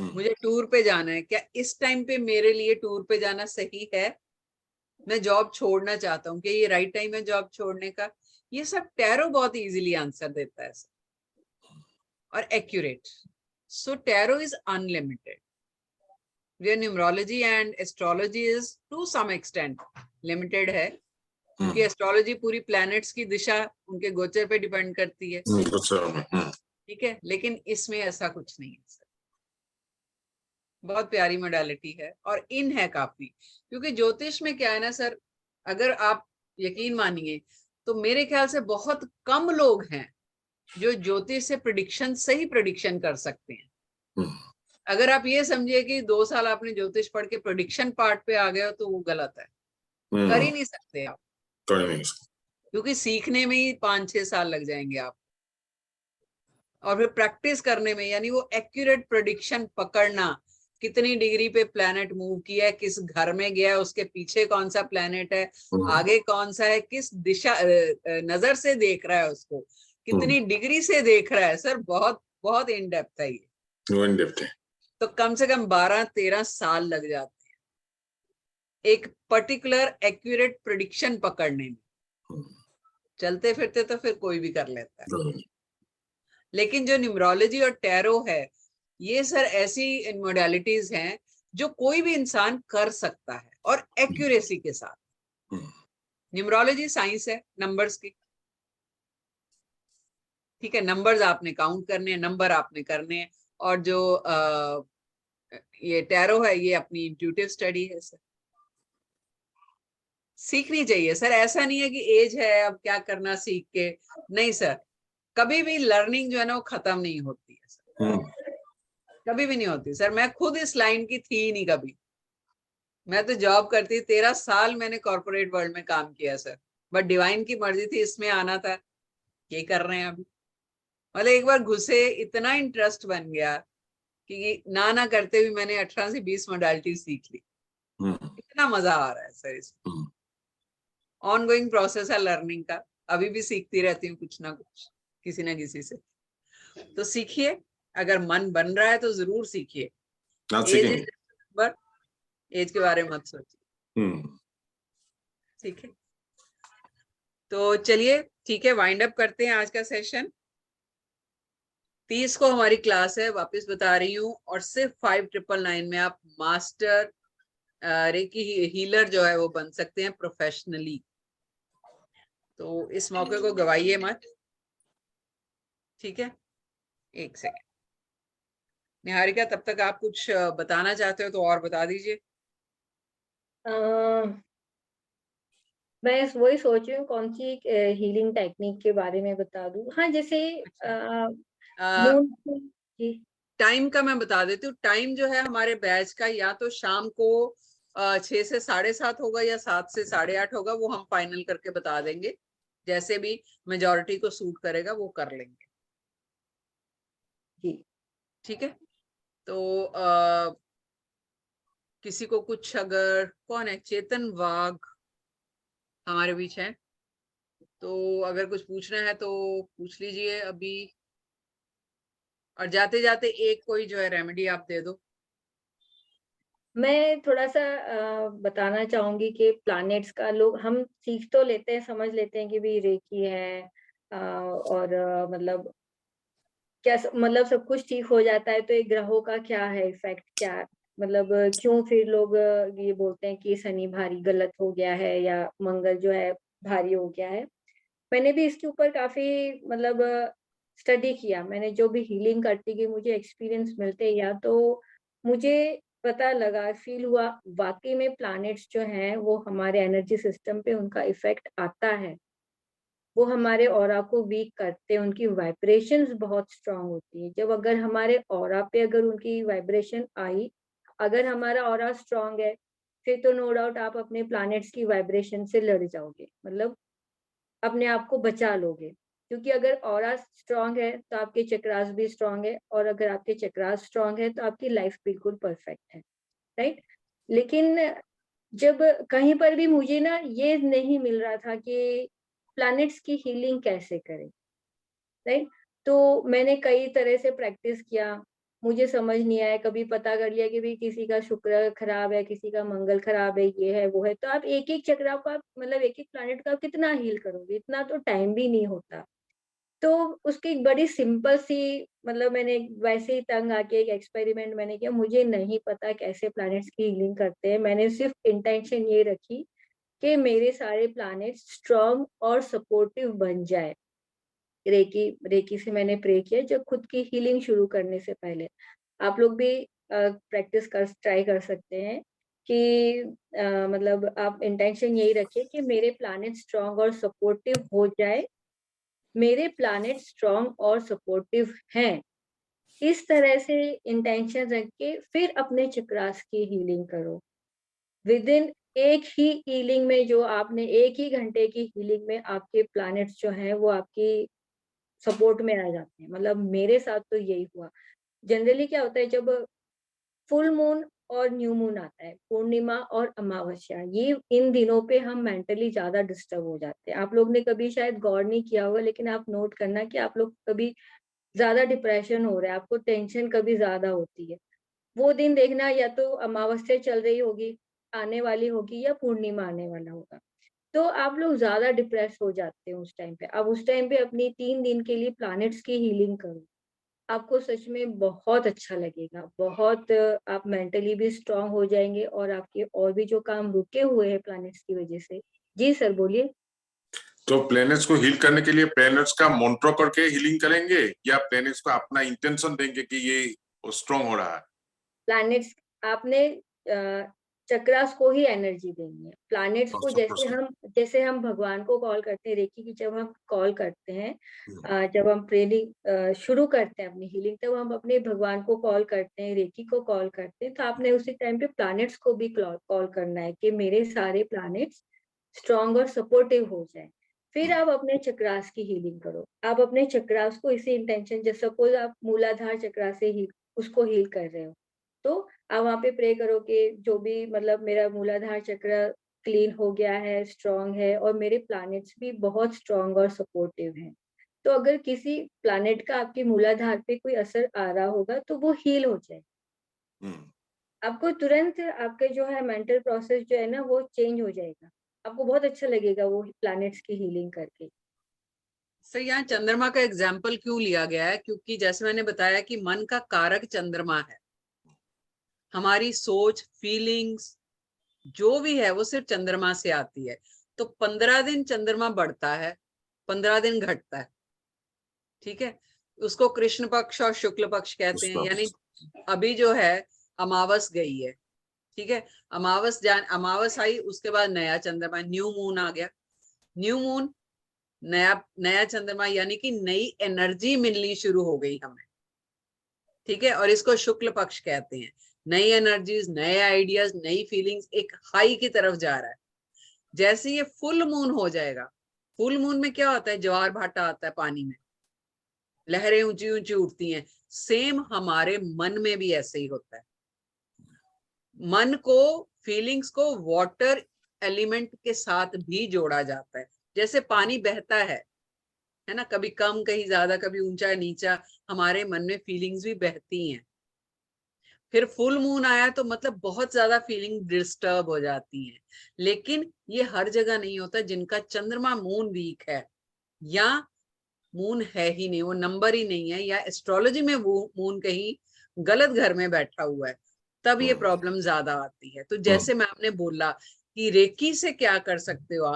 मुझे टूर पे जाना है, क्या इस टाइम पे मेरे लिए टूर पे जाना सही है? मैं जॉब छोड़ना चाहता हूँ, क्या ये राइट टाइम है जॉब छोड़ने का? ये सब टैरो बहुत इजीली आंसर देता है और accurate. So tarot is unlimited, where numerology and astrology is to some extent limited है, क्योंकि एस्ट्रोलॉजी पूरी प्लैनेट्स की दिशा उनके गोचर पे डिपेंड करती है, ठीक है। लेकिन इसमें ऐसा कुछ नहीं है सर। बहुत प्यारी मोडालिटी है और इन है काफी, क्योंकि ज्योतिष में क्या है ना सर, अगर आप यकीन मानिए तो मेरे ख्याल से बहुत कम लोग हैं जो ज्योतिष से प्रेडिक्शन, सही प्रेडिक्शन कर सकते हैं। अगर आप ये समझिए कि 2 साल आपने ज्योतिष पढ़ के प्रेडिक्शन पार्ट पे आ गए हो तो वो गलत है, कर ही नहीं सकते आप, क्योंकि सीखने में ही 5-6 साल लग जाएंगे आप। और फिर प्रैक्टिस करने में, यानी वो एक्यूरेट प्रेडिक्शन पकड़ना, कितनी डिग्री पे प्लैनेट मूव किया है, किस घर में गया है, उसके पीछे कौन सा प्लैनेट है, आगे कौन सा है, किस दिशा नजर से देख रहा है उसको, कितनी डिग्री से देख रहा है। सर बहुत बहुत इन डेप्थ है ये। इन डेप्थ है। तो कम से कम 12-13 साल लग जाते हैं एक पर्टिकुलर एक्यूरेट प्रेडिक्शन पकड़ने में। चलते फिरते तो फिर कोई भी कर लेता है, लेकिन जो न्यूमरोलॉजी और टैरो है, ये सर ऐसी मोडालिटीज हैं जो कोई भी इंसान कर सकता है और एक्यूरेसी के साथ। न्यूमरोलॉजी साइंस है नंबर्स की, ठीक है, नंबर्स आपने काउंट करने हैं, नंबर आपने करने हैं। और जो ये टैरो है, ये अपनी इंट्यूटिव स्टडी है सर, सीखनी चाहिए सर। ऐसा नहीं है कि एज है अब क्या करना सीख के, नहीं सर, कभी भी लर्निंग जो है ना वो खत्म नहीं होती है सर, कभी भी नहीं होती सर। मैं खुद इस लाइन की थी ही नहीं कभी, मैं तो जॉब करती, 13 साल मैंने कॉर्पोरेट वर्ल्ड में काम किया सर, बट डिवाइन की मर्जी थी, इसमें आना था, ये कर रहे हैं अभी। मतलब एक बार घुसे, इतना इंटरेस्ट बन गया कि ना करते भी मैंने 18 से 20 मोडालिटी सीख ली। इतना मजा आ रहा है सर इसमें, ऑनगोइंग प्रोसेस है लर्निंग का, अभी भी सीखती रहती हूँ कुछ ना कुछ, किसी ना किसी से। तो सीखिए, अगर मन बन रहा है तो जरूर सीखिए। एज के बारे में मत सोचिए, ठीक है। तो चलिए ठीक है, वाइंड अप करते हैं आज का सेशन। 30 को हमारी क्लास है, वापस बता रही हूँ, और सिर्फ 5999 में आप मास्टर रेकी हीलर जो है वो बन सकते हैं प्रोफेशनली। तो इस मौके को गवाइए मत, ठीक है। एक सेकेंड निहारिका, तब तक आप कुछ बताना चाहते हो तो और बता दीजिए। मैं वही सोच रही हूँ कौन सी हीलिंग टेक्निक के बारे में बता दूं। हाँ, जैसे मून जी, टाइम का मैं बता देती हूँ। टाइम जो है हमारे बैच का, या तो शाम को 6 से 7:30 होगा या 7 से 8:30 होगा, वो हम फाइनल करके बता देंगे। जैसे भी मेजॉरिटी को सूट करेगा वो कर लेंगे, जी। ठीक है। तो किसी को कुछ, अगर कौन है, चेतन वाघ हमारे बीच है, तो अगर कुछ पूछना है तो पूछ लीजिए अभी। और जाते जाते एक कोई जो है रेमेडी आप दे दो। मैं थोड़ा सा बताना चाहूंगी कि प्लैनेट्स का लोग हम सीख तो लेते हैं, समझ लेते हैं कि भी रेकी है, और मतलब क्या मतलब सब कुछ ठीक हो जाता है, तो एक ग्रहों का क्या है इफेक्ट, क्या मतलब क्यों फिर लोग ये बोलते हैं कि शनि भारी गलत हो गया है या मंगल जो है भारी हो गया है। मैंने भी इसके ऊपर काफी मतलब स्टडी किया। मैंने जो भी हीलिंग करती गई, मुझे एक्सपीरियंस मिलते गया, तो मुझे पता लगा, फील हुआ वाकई में प्लैनेट्स जो हैं वो हमारे एनर्जी सिस्टम पे उनका इफेक्ट आता है। वो हमारे ऑरा को वीक करते हैं, उनकी वाइब्रेशंस बहुत स्ट्रांग होती है। जब अगर हमारे ऑरा पे अगर उनकी वाइब्रेशन आई, अगर हमारा ऑरा स्ट्रांग है, फिर तो नो डाउट आप अपने प्लैनेट्स की वाइब्रेशन से लड़ जाओगे, मतलब अपने आप को बचा लोगे। क्योंकि अगर ऑरा स्ट्रांग है तो आपके चक्रास भी स्ट्रांग है, और अगर आपके चक्रास स्ट्रांग है तो आपकी लाइफ बिल्कुल परफेक्ट है, राइट। लेकिन जब कहीं पर भी मुझे ना ये नहीं मिल रहा था कि प्लैनेट्स की हीलिंग कैसे करें, राइट। तो मैंने कई तरह से प्रैक्टिस किया, मुझे समझ नहीं आया। कभी पता कर लिया कि भी किसी का शुक्र खराब है, किसी का मंगल खराब है, ये है वो है, तो आप एक एक चक्र को आप मतलब एक एक प्लैनेट का कितना हील करोगे, इतना तो टाइम भी नहीं होता। तो उसकी एक बड़ी सिंपल सी, मतलब मैंने वैसे ही तंग आके एक एक्सपेरिमेंट मैंने किया। मुझे नहीं पता कैसे प्लैनेट्स की हीलिंग करते हैं, मैंने सिर्फ इंटेंशन ये रखी कि मेरे सारे प्लैनेट्स स्ट्रांग और सपोर्टिव बन जाए। रेकी रेकी से मैंने प्रे किया जब खुद की हीलिंग शुरू करने से पहले। आप लोग भी प्रैक्टिस कर ट्राई कर सकते हैं कि मतलब आप इंटेंशन यही रखिए कि मेरे प्लैनेट स्ट्रांग और सपोर्टिव हो जाए, मेरे प्लैनेट स्ट्रांग और सपोर्टिव हैं। इस तरह से इंटेंशन रख के फिर अपने चक्रास की हीलिंग करो। विद इन एक ही हीलिंग में, जो आपने एक ही घंटे की हीलिंग में आपके प्लैनेट्स जो हैं वो आपकी सपोर्ट में आ जाते हैं। मतलब मेरे साथ तो यही हुआ। जनरली क्या होता है, जब फुल मून और न्यू मून आता है, पूर्णिमा और अमावस्या, ये इन दिनों पे हम मेंटली ज्यादा डिस्टर्ब हो जाते हैं। आप लोग ने कभी शायद गौर नहीं किया होगा, लेकिन आप नोट करना कि आप लोग कभी ज्यादा डिप्रेशन हो रहा है, आपको टेंशन कभी ज्यादा होती है, वो दिन देखना, या तो अमावस्या चल रही होगी, आने वाली होगी, या पूर्णिमा आने वाला होगा, तो आप लोग ज्यादा डिप्रेस हो जाते हो उस टाइम पे। अब उस टाइम पे अपनी 3 दिन के लिए प्लैनेट्स की हीलिंग करो, आपको सच में बहुत अच्छा लगेगा। बहुत आप मेंटली भी स्ट्रांग हो जाएंगे, और आपके और भी जो काम रुके हुए हैं प्लैनेट्स की वजह से। जी सर, बोलिए। तो प्लैनेट्स को हील करने के लिए प्लैनेट्स का मंत्र करके हीलिंग करेंगे, या प्लैनेट्स को अपना इंटेंशन देंगे कि ये स्ट्रांग हो रहा है? प्लैनेट्स, आपने चक्रास को ही एनर्जी देनी है। प्लैनेट्स को जैसे हम भगवान को कॉल करते हैं, रेकी की जब हम कॉल करते हैं, जब हम ट्रेनिंग शुरू करते हैं अपनी हीलिंग, तब हम अपने भगवान को कॉल करते हैं, रेकी को कॉल करते हैं। तो आपने उसी टाइम पे प्लैनेट्स को भी कॉल करना है कि मेरे सारे प्लैनेट्स स्ट्रांग और सपोर्टिव हो जाए। फिर आप अपने चक्रास की हीलिंग करो। आप अपने चक्रास को इसी इंटेंशन, जैसे सपोज आप मूलाधार चक्रा से ही उसको हील कर रहे हो, तो आप वहां पे प्रे करो कि जो भी, मतलब मेरा मूलाधार चक्र क्लीन हो गया है, स्ट्रांग है, और मेरे प्लैनेट्स भी बहुत स्ट्रांग और सपोर्टिव हैं। तो अगर किसी प्लैनेट का आपके मूलाधार पे कोई असर आ रहा होगा, तो वो हील हो जाए। आपको तुरंत आपके जो है मेंटल प्रोसेस जो है ना, वो चेंज हो जाएगा। आपको बहुत अच्छा लगेगा वो प्लैनेट्स की हीलिंग करके। सर यहाँ चंद्रमा का एग्जाम्पल क्यों लिया गया है? क्योंकि जैसे मैंने बताया कि मन का कारक चंद्रमा है। हमारी सोच, फीलिंग्स जो भी है वो सिर्फ चंद्रमा से आती है। तो 15 दिन चंद्रमा बढ़ता है, 15 दिन घटता है। ठीक है, उसको कृष्ण पक्ष और शुक्ल पक्ष कहते हैं। यानी अभी जो है अमावस गई है, ठीक है, अमावस आई, उसके बाद नया चंद्रमा, न्यू मून आ गया। न्यू मून, नया चंद्रमा, यानी कि नई एनर्जी मिलनी शुरू हो गई हमें। ठीक है, और इसको शुक्ल पक्ष कहते हैं। नई एनर्जीज, नए आइडियाज, नई फीलिंग्स, एक हाई की तरफ जा रहा है। जैसे ये फुल मून हो जाएगा, फुल मून में क्या होता है, ज्वार भाटा आता है पानी में, लहरें ऊंची ऊंची उठती हैं। सेम हमारे मन में भी ऐसे ही होता है। मन को, फीलिंग्स को वाटर एलिमेंट के साथ भी जोड़ा जाता है। जैसे पानी बहता है ना, कभी कम कहीं ज्यादा, कभी ऊंचा नीचा, हमारे मन में फीलिंग्स भी बहती हैं। फिर फुल मून आया तो मतलब बहुत ज्यादा फीलिंग डिस्टर्ब हो जाती हैं। लेकिन ये हर जगह नहीं होता। जिनका चंद्रमा मून वीक है, या मून है ही नहीं, वो नंबर ही नहीं है, या एस्ट्रोलॉजी में वो मून कहीं गलत घर में बैठा हुआ है, तब ये प्रॉब्लम ज्यादा आती है। तो जैसे मैम ने बोला कि रेकी से क्या कर सकते हो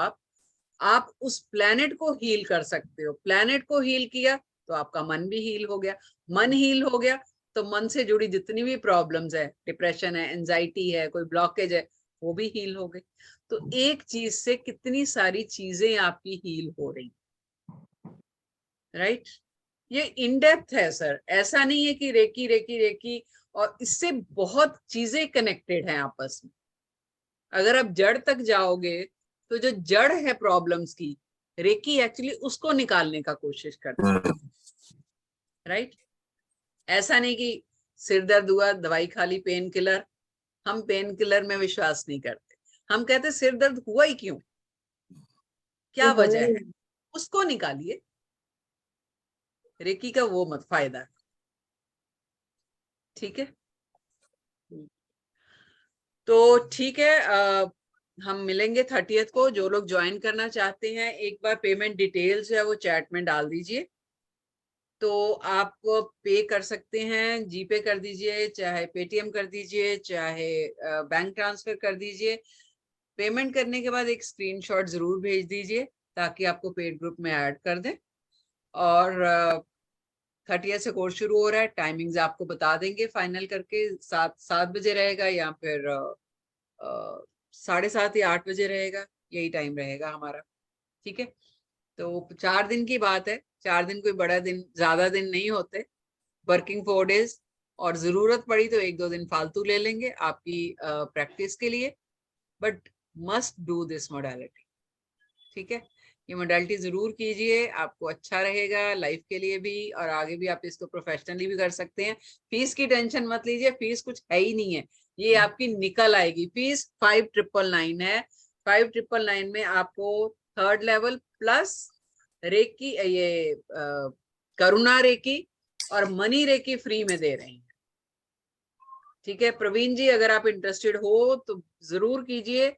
आप उस प्लेनेट को हील कर सकते हो। प्लेनेट को हील किया तो आपका मन भी हील हो गया। मन हील हो गया तो मन से जुड़ी जितनी भी प्रॉब्लम्स है, डिप्रेशन है, एंजाइटी है, कोई ब्लॉकेज है, वो भी हील हो गई। तो एक चीज से कितनी सारी चीजें आपकी हील हो रही, राइट? ये इन डेप्थ है सर, ऐसा नहीं है कि रेकी रेकी रेकी, और इससे बहुत चीजें कनेक्टेड हैं आपस में। अगर आप जड़ तक जाओगे तो जो जड़ है प्रॉब्लम्स की, रेकी एक्चुअली उसको निकालने का कोशिश करता है, राइट? ऐसा नहीं कि सिर दर्द हुआ दवाई खा ली, पेन किलर। हम पेन किलर में विश्वास नहीं करते। हम कहते सिर दर्द हुआ ही क्यों, क्या वजह है, उसको निकालिए। रेकी का वो मत फायदा है। ठीक है, तो ठीक है, हम मिलेंगे 30th को। जो लोग ज्वाइन करना चाहते हैं, एक बार पेमेंट डिटेल्स है वो चैट में डाल दीजिए। तो आप पे कर सकते हैं, जीपे कर दीजिए, चाहे पेटीएम कर दीजिए, चाहे बैंक ट्रांसफर कर दीजिए। पेमेंट करने के बाद एक स्क्रीनशॉट जरूर भेज दीजिए ताकि आपको पेड ग्रुप में ऐड कर दें। और 30th से कोर्स शुरू हो रहा है। टाइमिंग्स आपको बता देंगे फाइनल करके। 7 बजे रहेगा, या फिर 7:30 या 8 बजे रहेगा, यही टाइम रहेगा हमारा। ठीक है, तो 4 दिन की बात है। 4 दिन कोई बड़ा दिन, ज्यादा दिन नहीं होते। वर्किंग 4 डेज, और जरूरत पड़ी तो 1-2 दिन फालतू ले लेंगे आपकी प्रैक्टिस के लिए। But must do this modality. ठीक है, ये मोडालिटी जरूर कीजिए, आपको अच्छा रहेगा लाइफ के लिए भी, और आगे भी आप इसको प्रोफेशनली भी कर सकते हैं। फीस की टेंशन मत लीजिए, फीस कुछ है ही नहीं है, ये आपकी निकल आएगी। फीस 5999 है। 5999 में आपको 3rd लेवल प्लस रेकी, ये करुणा रेकी और मनी रेकी फ्री में दे रहे हैं। ठीक है प्रवीण जी, अगर आप इंटरेस्टेड हो तो जरूर कीजिए।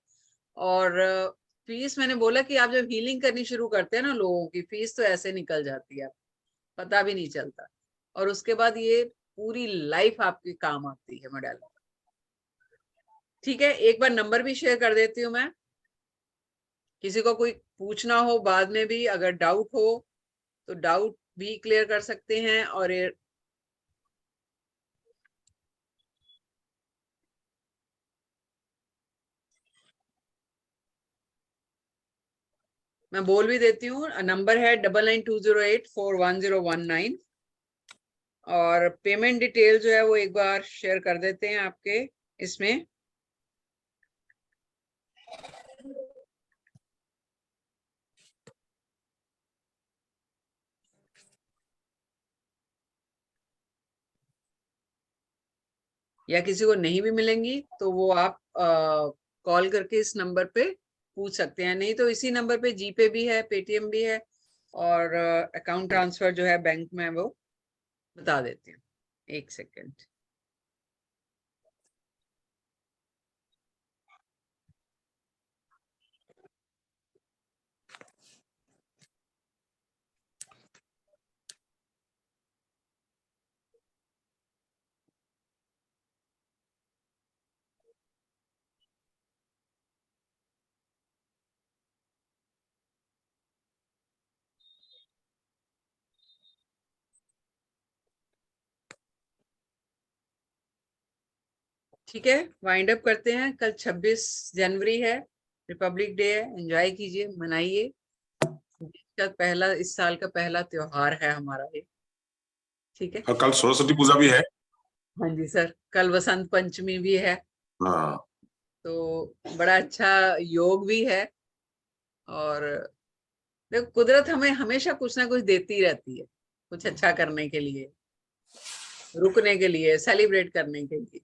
और फीस मैंने बोला कि आप जब हीलिंग करनी शुरू करते हैं ना, लोगों की फीस तो ऐसे निकल जाती है, पता भी नहीं चलता, और उसके बाद ये पूरी लाइफ आपके काम आती है मोडालिटी। ठीक है, एक बार नंबर भी शेयर कर देती हूँ मैं, किसी को कोई पूछना हो बाद में भी, अगर डाउट हो तो डाउट भी क्लियर कर सकते हैं। और मैं बोल भी देती हूँ, नंबर है 9920841019। और पेमेंट डिटेल जो है वो एक बार शेयर कर देते हैं आपके इसमें। या किसी को नहीं भी मिलेंगी तो वो आप कॉल करके इस नंबर पे पूछ सकते हैं, नहीं तो इसी नंबर पे जीपे भी है, पेटीएम भी है, और अकाउंट ट्रांसफर जो है बैंक में वो बता देती हूँ। एक सेकेंड। ठीक है, वाइंड अप करते हैं। कल 26 जनवरी है, रिपब्लिक डे है, एंजॉय कीजिए, मनाइए। का पहला, इस साल का पहला त्योहार है हमारा ये। ठीक है, और कल सरस्वती पूजा भी है। हाँ जी सर, कल वसंत पंचमी भी है, हाँ, तो बड़ा अच्छा योग भी है। और देखो कुदरत हमें हमेशा कुछ ना कुछ देती रहती है, कुछ अच्छा करने के लिए, रुकने के लिए, सेलिब्रेट करने के लिए,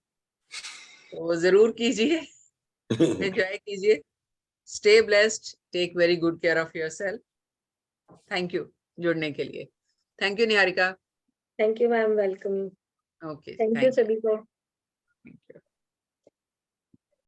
तो जरूर कीजिए, एंजॉय कीजिए। Stay blessed, take very good care of yourself. Thank you जुड़ने के लिए। Thank you Niharika. Thank you ma'am, welcome. Okay, thank you सभी को। Thank you.